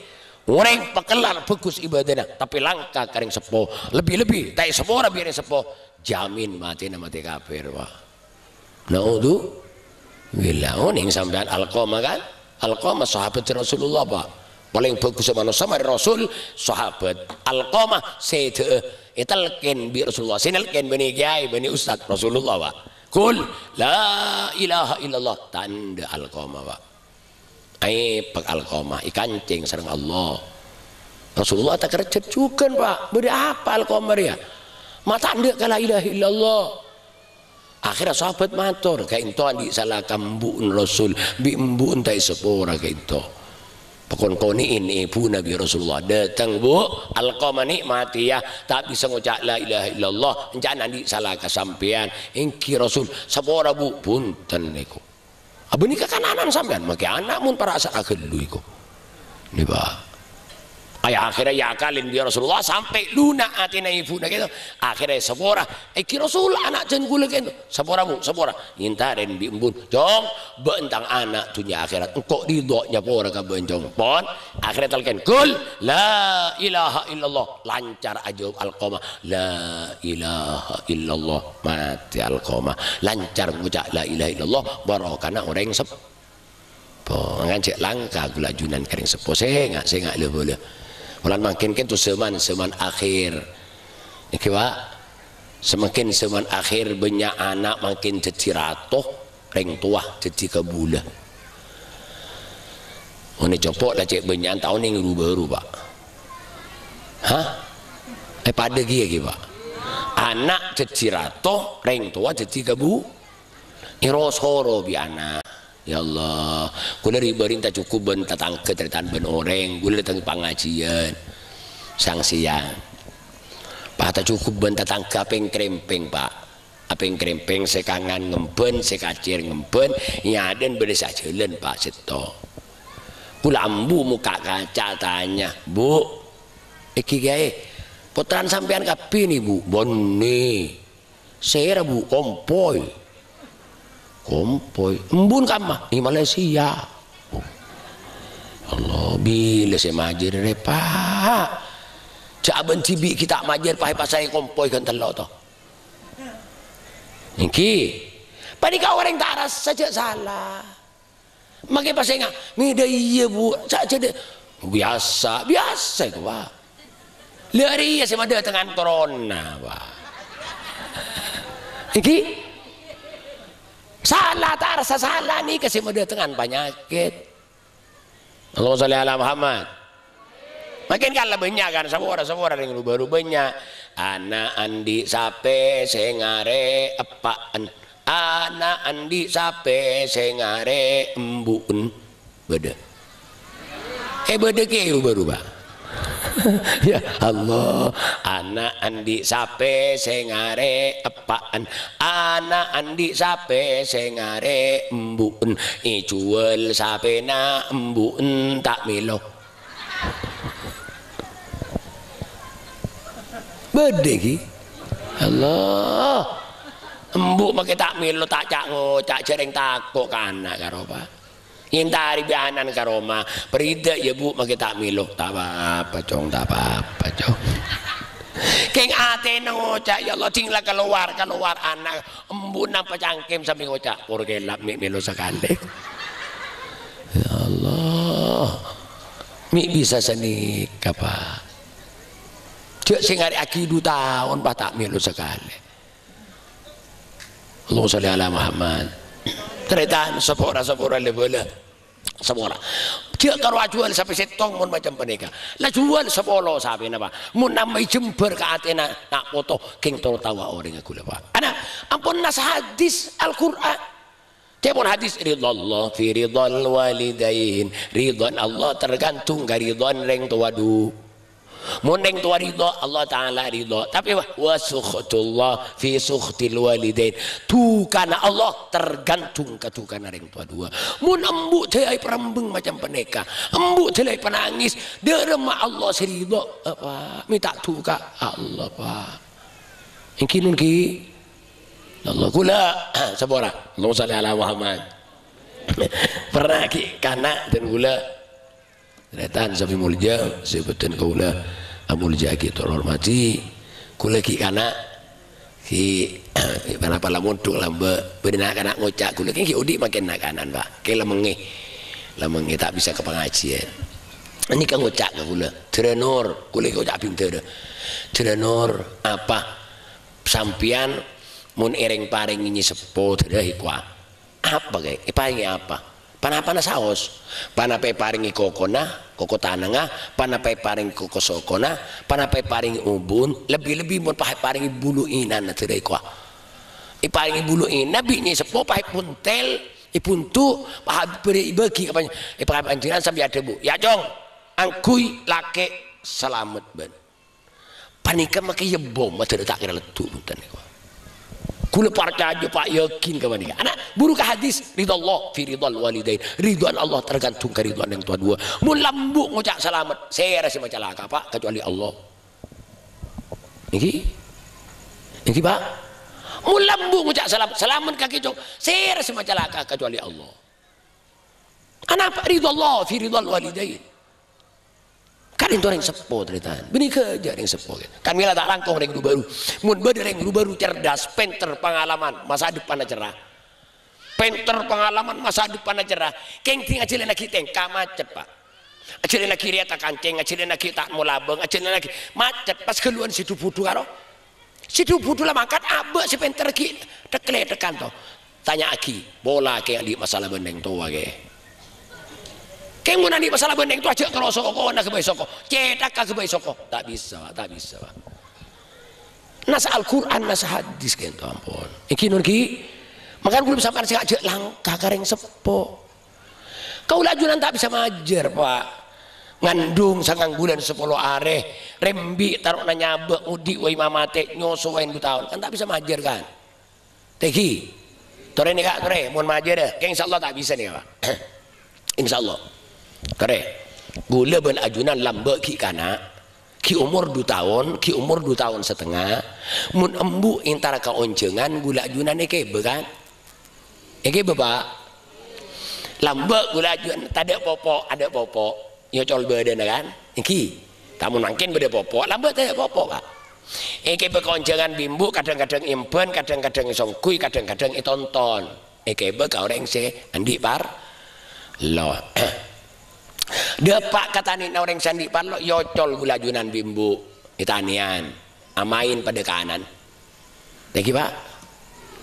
orang pakelar fokus ibadahna tapi langka kareng sepo lebih tai sabora bi reng sepo jamin mati kafir pak naudzubillah ning sampean alqamah kan alqamah sahabat Rasulullah pak paling bagus sama Rasul sahabat alqamah sede italken bi Rasulullah sinalken bani kiai bani ustaz Rasulullah pak kul la ilaha illallah tanda alqamah pak pak alqamah ikancing sareng Allah Rasulullah tak kerja juga pak beri apa alqamah ya mata anda la ilaha illallah akhirnya sahabat matur kayak itu andi salah kambuun Rasul bi embuun tai sepora kayak itu pakon koni ini ibu Nabi Rasulullah datang bu alqamah nikmati ya tak bisa ngucap la ilaha illallah jangan nanti salah kesampean ingki Rasul sabora bu punten niku abu ni kekananan sampean maki anak mun para asa agelu iku ni ba ayah akhirnya ya kalin biar Rasulullah sampai lunak atina ibu nak gitu akhirnya sabora iki Rasul anak jen gula gitu sabora bu sabora intaren bi embun jong bentang anak tunya akhirat engkau ridhonya pora ka benjong pon akhirnya talken kul la ilaha illallah lancar aja alqamah la ilaha illallah mati alqamah lancar ngucap la ilaha illallah barokana orang sep ngan cek langka gula junan kering sepo saya nggak le boleh bulan makin kan tu seman akhir iki wa semakin seman akhir banyak anak makin jadi ratoh reng tua jadi kabula ini copok lah cek banyak tahun yang baru pak hah pada gigi pak anak jadi ratoh reng tua jadi kabu irosoro bi anak Ya Allah, kula ribarin tak cukup ben tatang keteritan ben orang, kula datang pengajian sang siang. Pak tak cukup ben tatang kaping krempeng Pak, apeng krempeng sekangan ngemben, sekacir ngemben, nyaden beres jalan Pak seto. Kula ambu muka kaca tanya, Bu, iki gae, putaran sampean kapi nih Bu, bonni, saya Bu kompoi. Kompoi embun kamah di Malaysia. Allah bila saya majer Pak cak bencibi kita majer pakai pasai kompoi kan telok toh iki panika orang tak rasa saja salah makai pasai ngak mida iya Bu cak jadi biasa itu Pak lari ya sama dia dengan corona Pak iki salah tak rasa salah nih kasih model dengan penyakit. Allahumma sholli ala Muhammad. Makin kalah banyak kan semua yang baru banyak. Anak andi sape sengare apaan. Anak andi sape sengare embun. Beda. Beda ke baru Pak. Ya Allah, anak andi sape sengare apaan, anak andi sape sengare embun, ijual sape na embun tak milo. Bedegi, Allah, embuk makai tak milo tak cak ngocak cereng takut kanak karo Pak. Hindari bianan ke Roma perida ya Bu makai tak milo tak apa-apa cong tak apa-apa cong keng ate ngocak ya Allah tinggal keluar anak embun apa cangkem sampai ngocak pur gelap milo sekali ya Allah bisa seni apa cek sing hari akidu tahun pak tak milo sekali Allahumma sholli ala Muhammad teritaan sepora lebelah sepora dia kalau jual sampai setong mun macam penika lah jual 10 sampai napa mun namai jember ke atena nak foto king tawa orang aku lepa anak ampun nas hadis Al-Qur'an tepun hadis ridallah fi ridal walidain ridwan Allah tergantung dari ridwan reng tua du Mundeng tua ridho Allah Ta'ala ridho tapi wa sukhtullah fi sukhtil walidain tu karena Allah tergantung ketukan orang tua dua mun embuk telai perembeng macam peneka embuk telai penangis derma Allah seridho apa minta tu ka Allah Pak ingkinun ki Allah kula sabora Allahumma sholli ala Muhammad pernah ki kana dan kula datang sampai mulja sebutan kaulah amulja kita hormati kula ki kana ki kenapa lamun tu lambe benak kana ngocak kula ki udi makin nak kanan Pak ke lemenge tak bisa ke pengajian ini kan ngocak kula trenor kula ngocak pinter trenor apa sampian mun ereng paring ini sepo dah ikwa apa kayak paling apa panapa saos panape paringi kokona koko tananga panape paringi koko sokona panape paringi ubun lebih-lebih mun pahe paringi bulu inan na tirai kwa iparingi bulu ina binyi sepo pahe puntel ipuntu pahe beri bagi kapanya pahe anjiran sampai ada Bu ya jong angkui lake selamat ben panika make yebom mata tak kira letu punten kwa kula percaya Pak yakin ke mana anak buru ke hadis ridallah fi ridal walidain ridwan Allah tergantung ke ridwan yang tua dua mun lambuk ngucap selamat saya rasa macam laka Pak kecuali Allah niki Pak mun lambuk ngucap selamat kaki cok saya rasa macam laka kecuali Allah anak Pak ridallah fi ridal walidain kan itu orang sepo teritaan benih kerja yang sepo kan mila tak langkong orang baru mun bader yang baru cerdas penter pengalaman masa depan cerah penter pengalaman masa depan cerah keng ting aja lena kita macet Pak aja lena kiri tak kancing aja lena kita mau labeng aja lena macet pas keluar situ budu karo situ budu lah mangkat abe si penter ki tekle tekan toh tanya aki bola kayak di masalah bendeng tua ke kayak mau nanti masalah bendeng itu aja kalau soko nak kebaik soko cetak ke kebaik soko tak bisa Pak nas Al-Quran nas hadis gitu ampun iki nun ki Makan belum sampai sengaja langkah kareng sepo. Kau lajunan tak bisa majer pak. Ngandung sangang bulan 10 are. Rembi taruh nanya be udi wai mamate nyoso wain 2 tahun. Kan tak bisa majer kan. Teki. Tore nih kak tore. Mohon majer deh. Insya Allah tak bisa nih pak. Insya Allah. Tore. Gula ben ajunan lambe ki kana. Ki umur 2 tahun, ki umur 2 tahun setengah. Mun embu intara kaoncengan gula ajunan kebe kan. Kebe pak. Lambe gula ajunan tadi popo, ada popo. Yo col beden kan. Iki. Tamun mungkin beda popo, lambe tadi popo pak. Kebe kaoncengan bimbu kadang-kadang impen, kadang-kadang songkui, kadang-kadang itonton. Kebe kau rengse andi par. Loh. Depak katani orang sandi parlo yocol gula junan bimbu itanian amain pada kanan lagi pak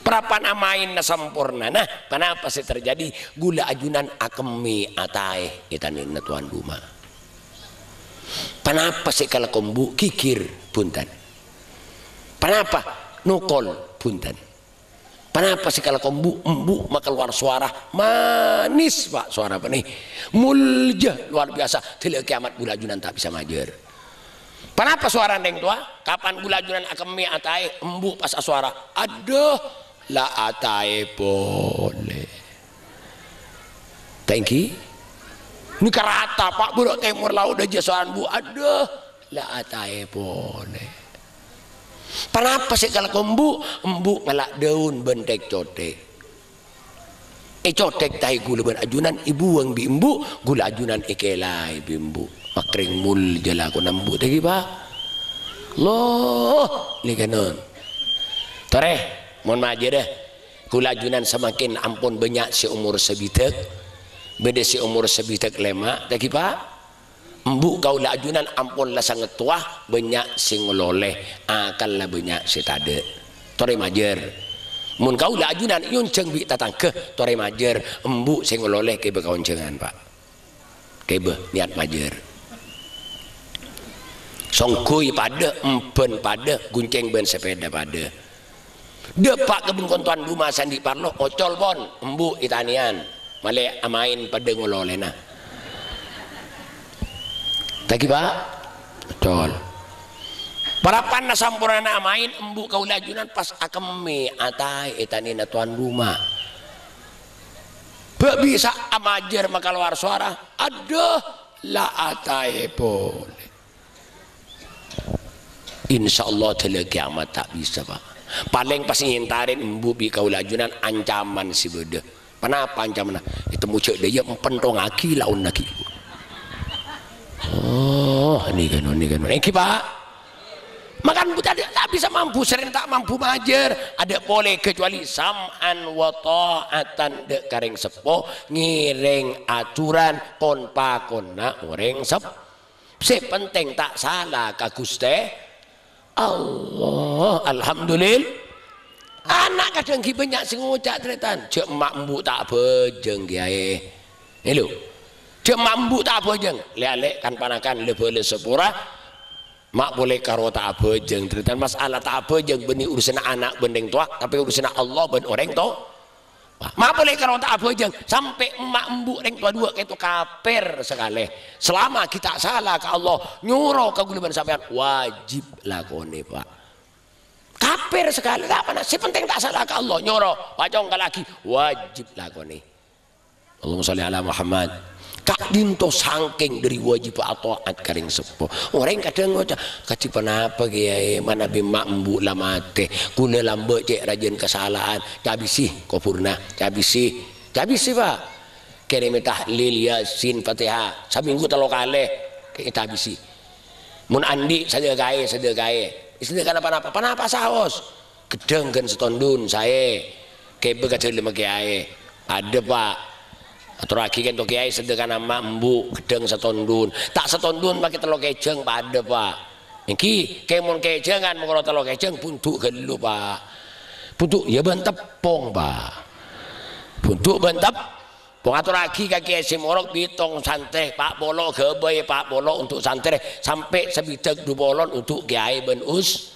perapan amain na sempurna. Nah kenapa sih terjadi gula ajunan akemi atai itanin na tuan rumah. Kenapa sih kalau kombu kikir punten, kenapa nukol punten. Kenapa sih kalau kombu embu maka keluar suara manis pak, suara apa nih mulja luar biasa. Tidak kiamat gula ajunan tak bisa majer. Kenapa suara neng tua? Kapan gula ajunan akemi atai embu pas suara aduh la atai boleh. Thank you. Ini karata pak buruk timur laut aja suara embu aduh la atai boleh. Kenapa sih kalau embu ngelak daun bentek cotek. Cotek tahi gula ben ajunan ibu yang bimbu gula ajunan ikelai bimbu makring mul jala ko nambu tadi pak. Loh ni kanon. Tore mohon maaf aja deh. Gula ajunan semakin ampun banyak si umur sebitek. Beda si umur sebitek lemak tadi pak. Embu kau la ajunan ampun lah sangat tua banyak sing loleh akan lah banyak si tade tore majer mun kau la ajunan yunceng bi tatang ke tore majer embu sing loleh kebe kauncengan pak kebe niat majer songkui pada empen pada gunceng ben sepeda pada depak kebun kontuan rumah sandi parlo ocol bon embu itanian male amain pada ngololeh nah tadi pak, betul. Parapan na sampurna na amain embu kau lajunan pas akemi atai etanina tuan rumah. Bisa amajer maka luar suara, aduh la atai boleh. Insya Allah telah kiamat tak bisa pak. Paling pas ngintarin embu bi kau lajunan ancaman si beda. Kenapa ancaman? Itu mucuk dia empentong aki laun lagi. Oh, ini kan. Iki pak, makan buta tak bisa mampu, sering tak mampu majer. Ada boleh kecuali sam'an wa ta'atan dek kareng sepo ngiring aturan kon pakonna orang sep. Sepenting tak salah ka Guste Allah, alhamdulillah. Anak kadang ki banyak sing ngucap tretan, cek mak mbu tak bejeng kiai. Hello. Cek mambu tak bojeng, lelek kan panakan lebele sepura, mak boleh karo tak bojeng. Ternyata masalah tak bojeng benih urusan anak bendeng tua, tapi urusan Allah ben orang to. Mak boleh karo tak bojeng, sampai mak embu reng tua dua itu kafir sekali. Selama kita salah ke Allah, nyuruh ke guluban sampean wajib lakoni pak. Kafir sekali, tak apa si penting tak salah ke Allah, nyuruh wajong ke lagi wajib lakoni. Allahumma sholli ala Muhammad. Kak dinto sangking dari wajib taat karing sepo. Orang kadang ngocak kaci penapa kiai mana bimak embu lamate guna lambe cek rajin kesalahan cabisi kopurna cabisi pak kirim tahlil yasin fatihah saminggu telo kali kita cabisi mun andi saja gae istilah kenapa saos gedeng kan setondun saya kebe kacil lima kiai ada pak atau lagi kan tuh kiai sedekah nama embu gedeng setondun tak setondun pakai telur keceng pada pak ini kemon keceng kan mau telur keceng puntuk gelu pak puntuk ya bentepong pak puntuk bentep pong atau lagi kaki simorok bitong santai pak bolo gebay pak bolo untuk santai sampai sebidak 2 bolon untuk kiai benus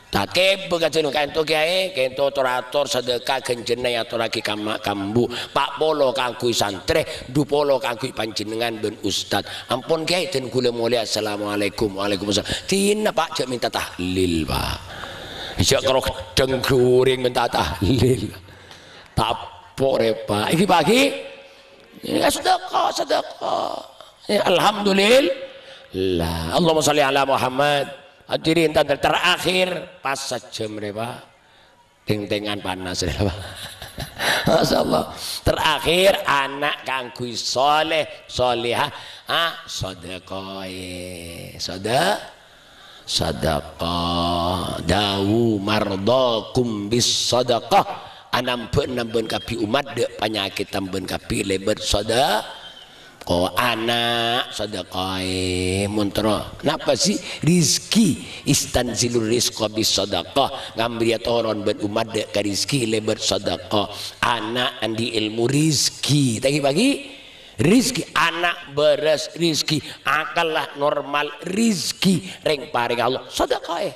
tak begajen kento kiai kento torator sedekah genjene aturake kambu pak polo kanggo santri du polo kanggo panjenengan ben ustad ampun kiai den kula mulya assalamualaikum waalaikumsalam dina pak jak minta tahlil pak jak karo gedeng guring minta tahlil tapok pak iki pagi ya sedekah ya alhamdulillah Allahumma sholli ala Muhammad. Hadirin terakhir pas sejam pak ting-tingan panas pak masyaallah terakhir anak kanggo soleh solihah sedekah dawu mardakum bis sedekah anambeun kapi umat dek penyakit tambeun kapi lebar sedekah anak sedekah muntro kenapa sih rizki istanzilur rizqa bis sedekah ngambria toron ben umat dek ka rizki lebar sedekah anak andi ilmu rizki pagi rizki anak beres rizki akal lah normal rizki ring paring Allah sedekah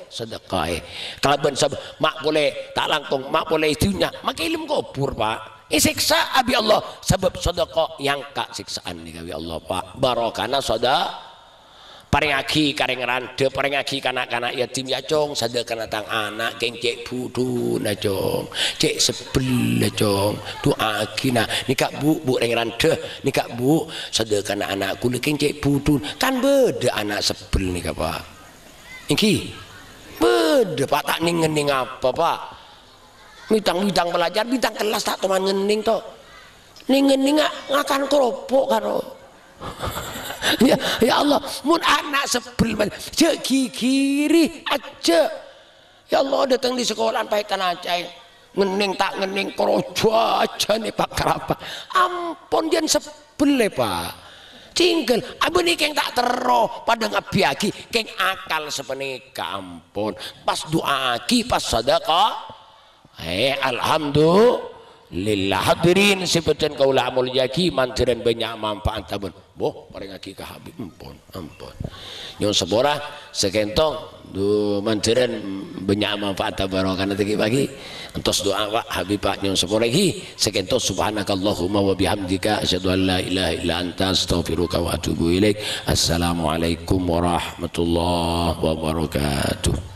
kalau ben mak boleh tak langkung mak boleh itunya mak ilmu kubur pak siksa abi Allah sebab sedekah yang kak siksaan nih abi Allah pak barokana sedekah paringaki kareng rande paringaki kanak-kanak yatim ya cong sedekah tang anak keng cek budu na cong cek sebel na cong doa kina nikak bu reng rande nikak bu sedekah anakku keng cek budu kan beda anak sebel nih pak iki beda pak tak ning apa pak bidang belajar bidang kelas tak teman ngening to ning ngakan keropok karo ya Allah mun anak sebel cek kiri aja ya Allah datang di sekolah paitan aja ngening tak ngening krojo aja nih pak kerapa ampun dia sebel pak cingkel abang ini keng tak teroh pada ngabiaki keng akal sepenika ampun pas doa ki pas sedekah alhamdulillah hadirin sebutan kaula amul jaki mantiran banyak manfaat tabun boh paling aki ka habib ampun nyon sebora sekentong du mantiran banyak manfaat tabarokana tegi pagi entos doa pak habib pak nyon sebora iki sekentong subhanakallahumma wa bihamdika asyhadu an la ilaha illa anta astaghfiruka wa atubu ilaik assalamualaikum warahmatullahi wabarakatuh.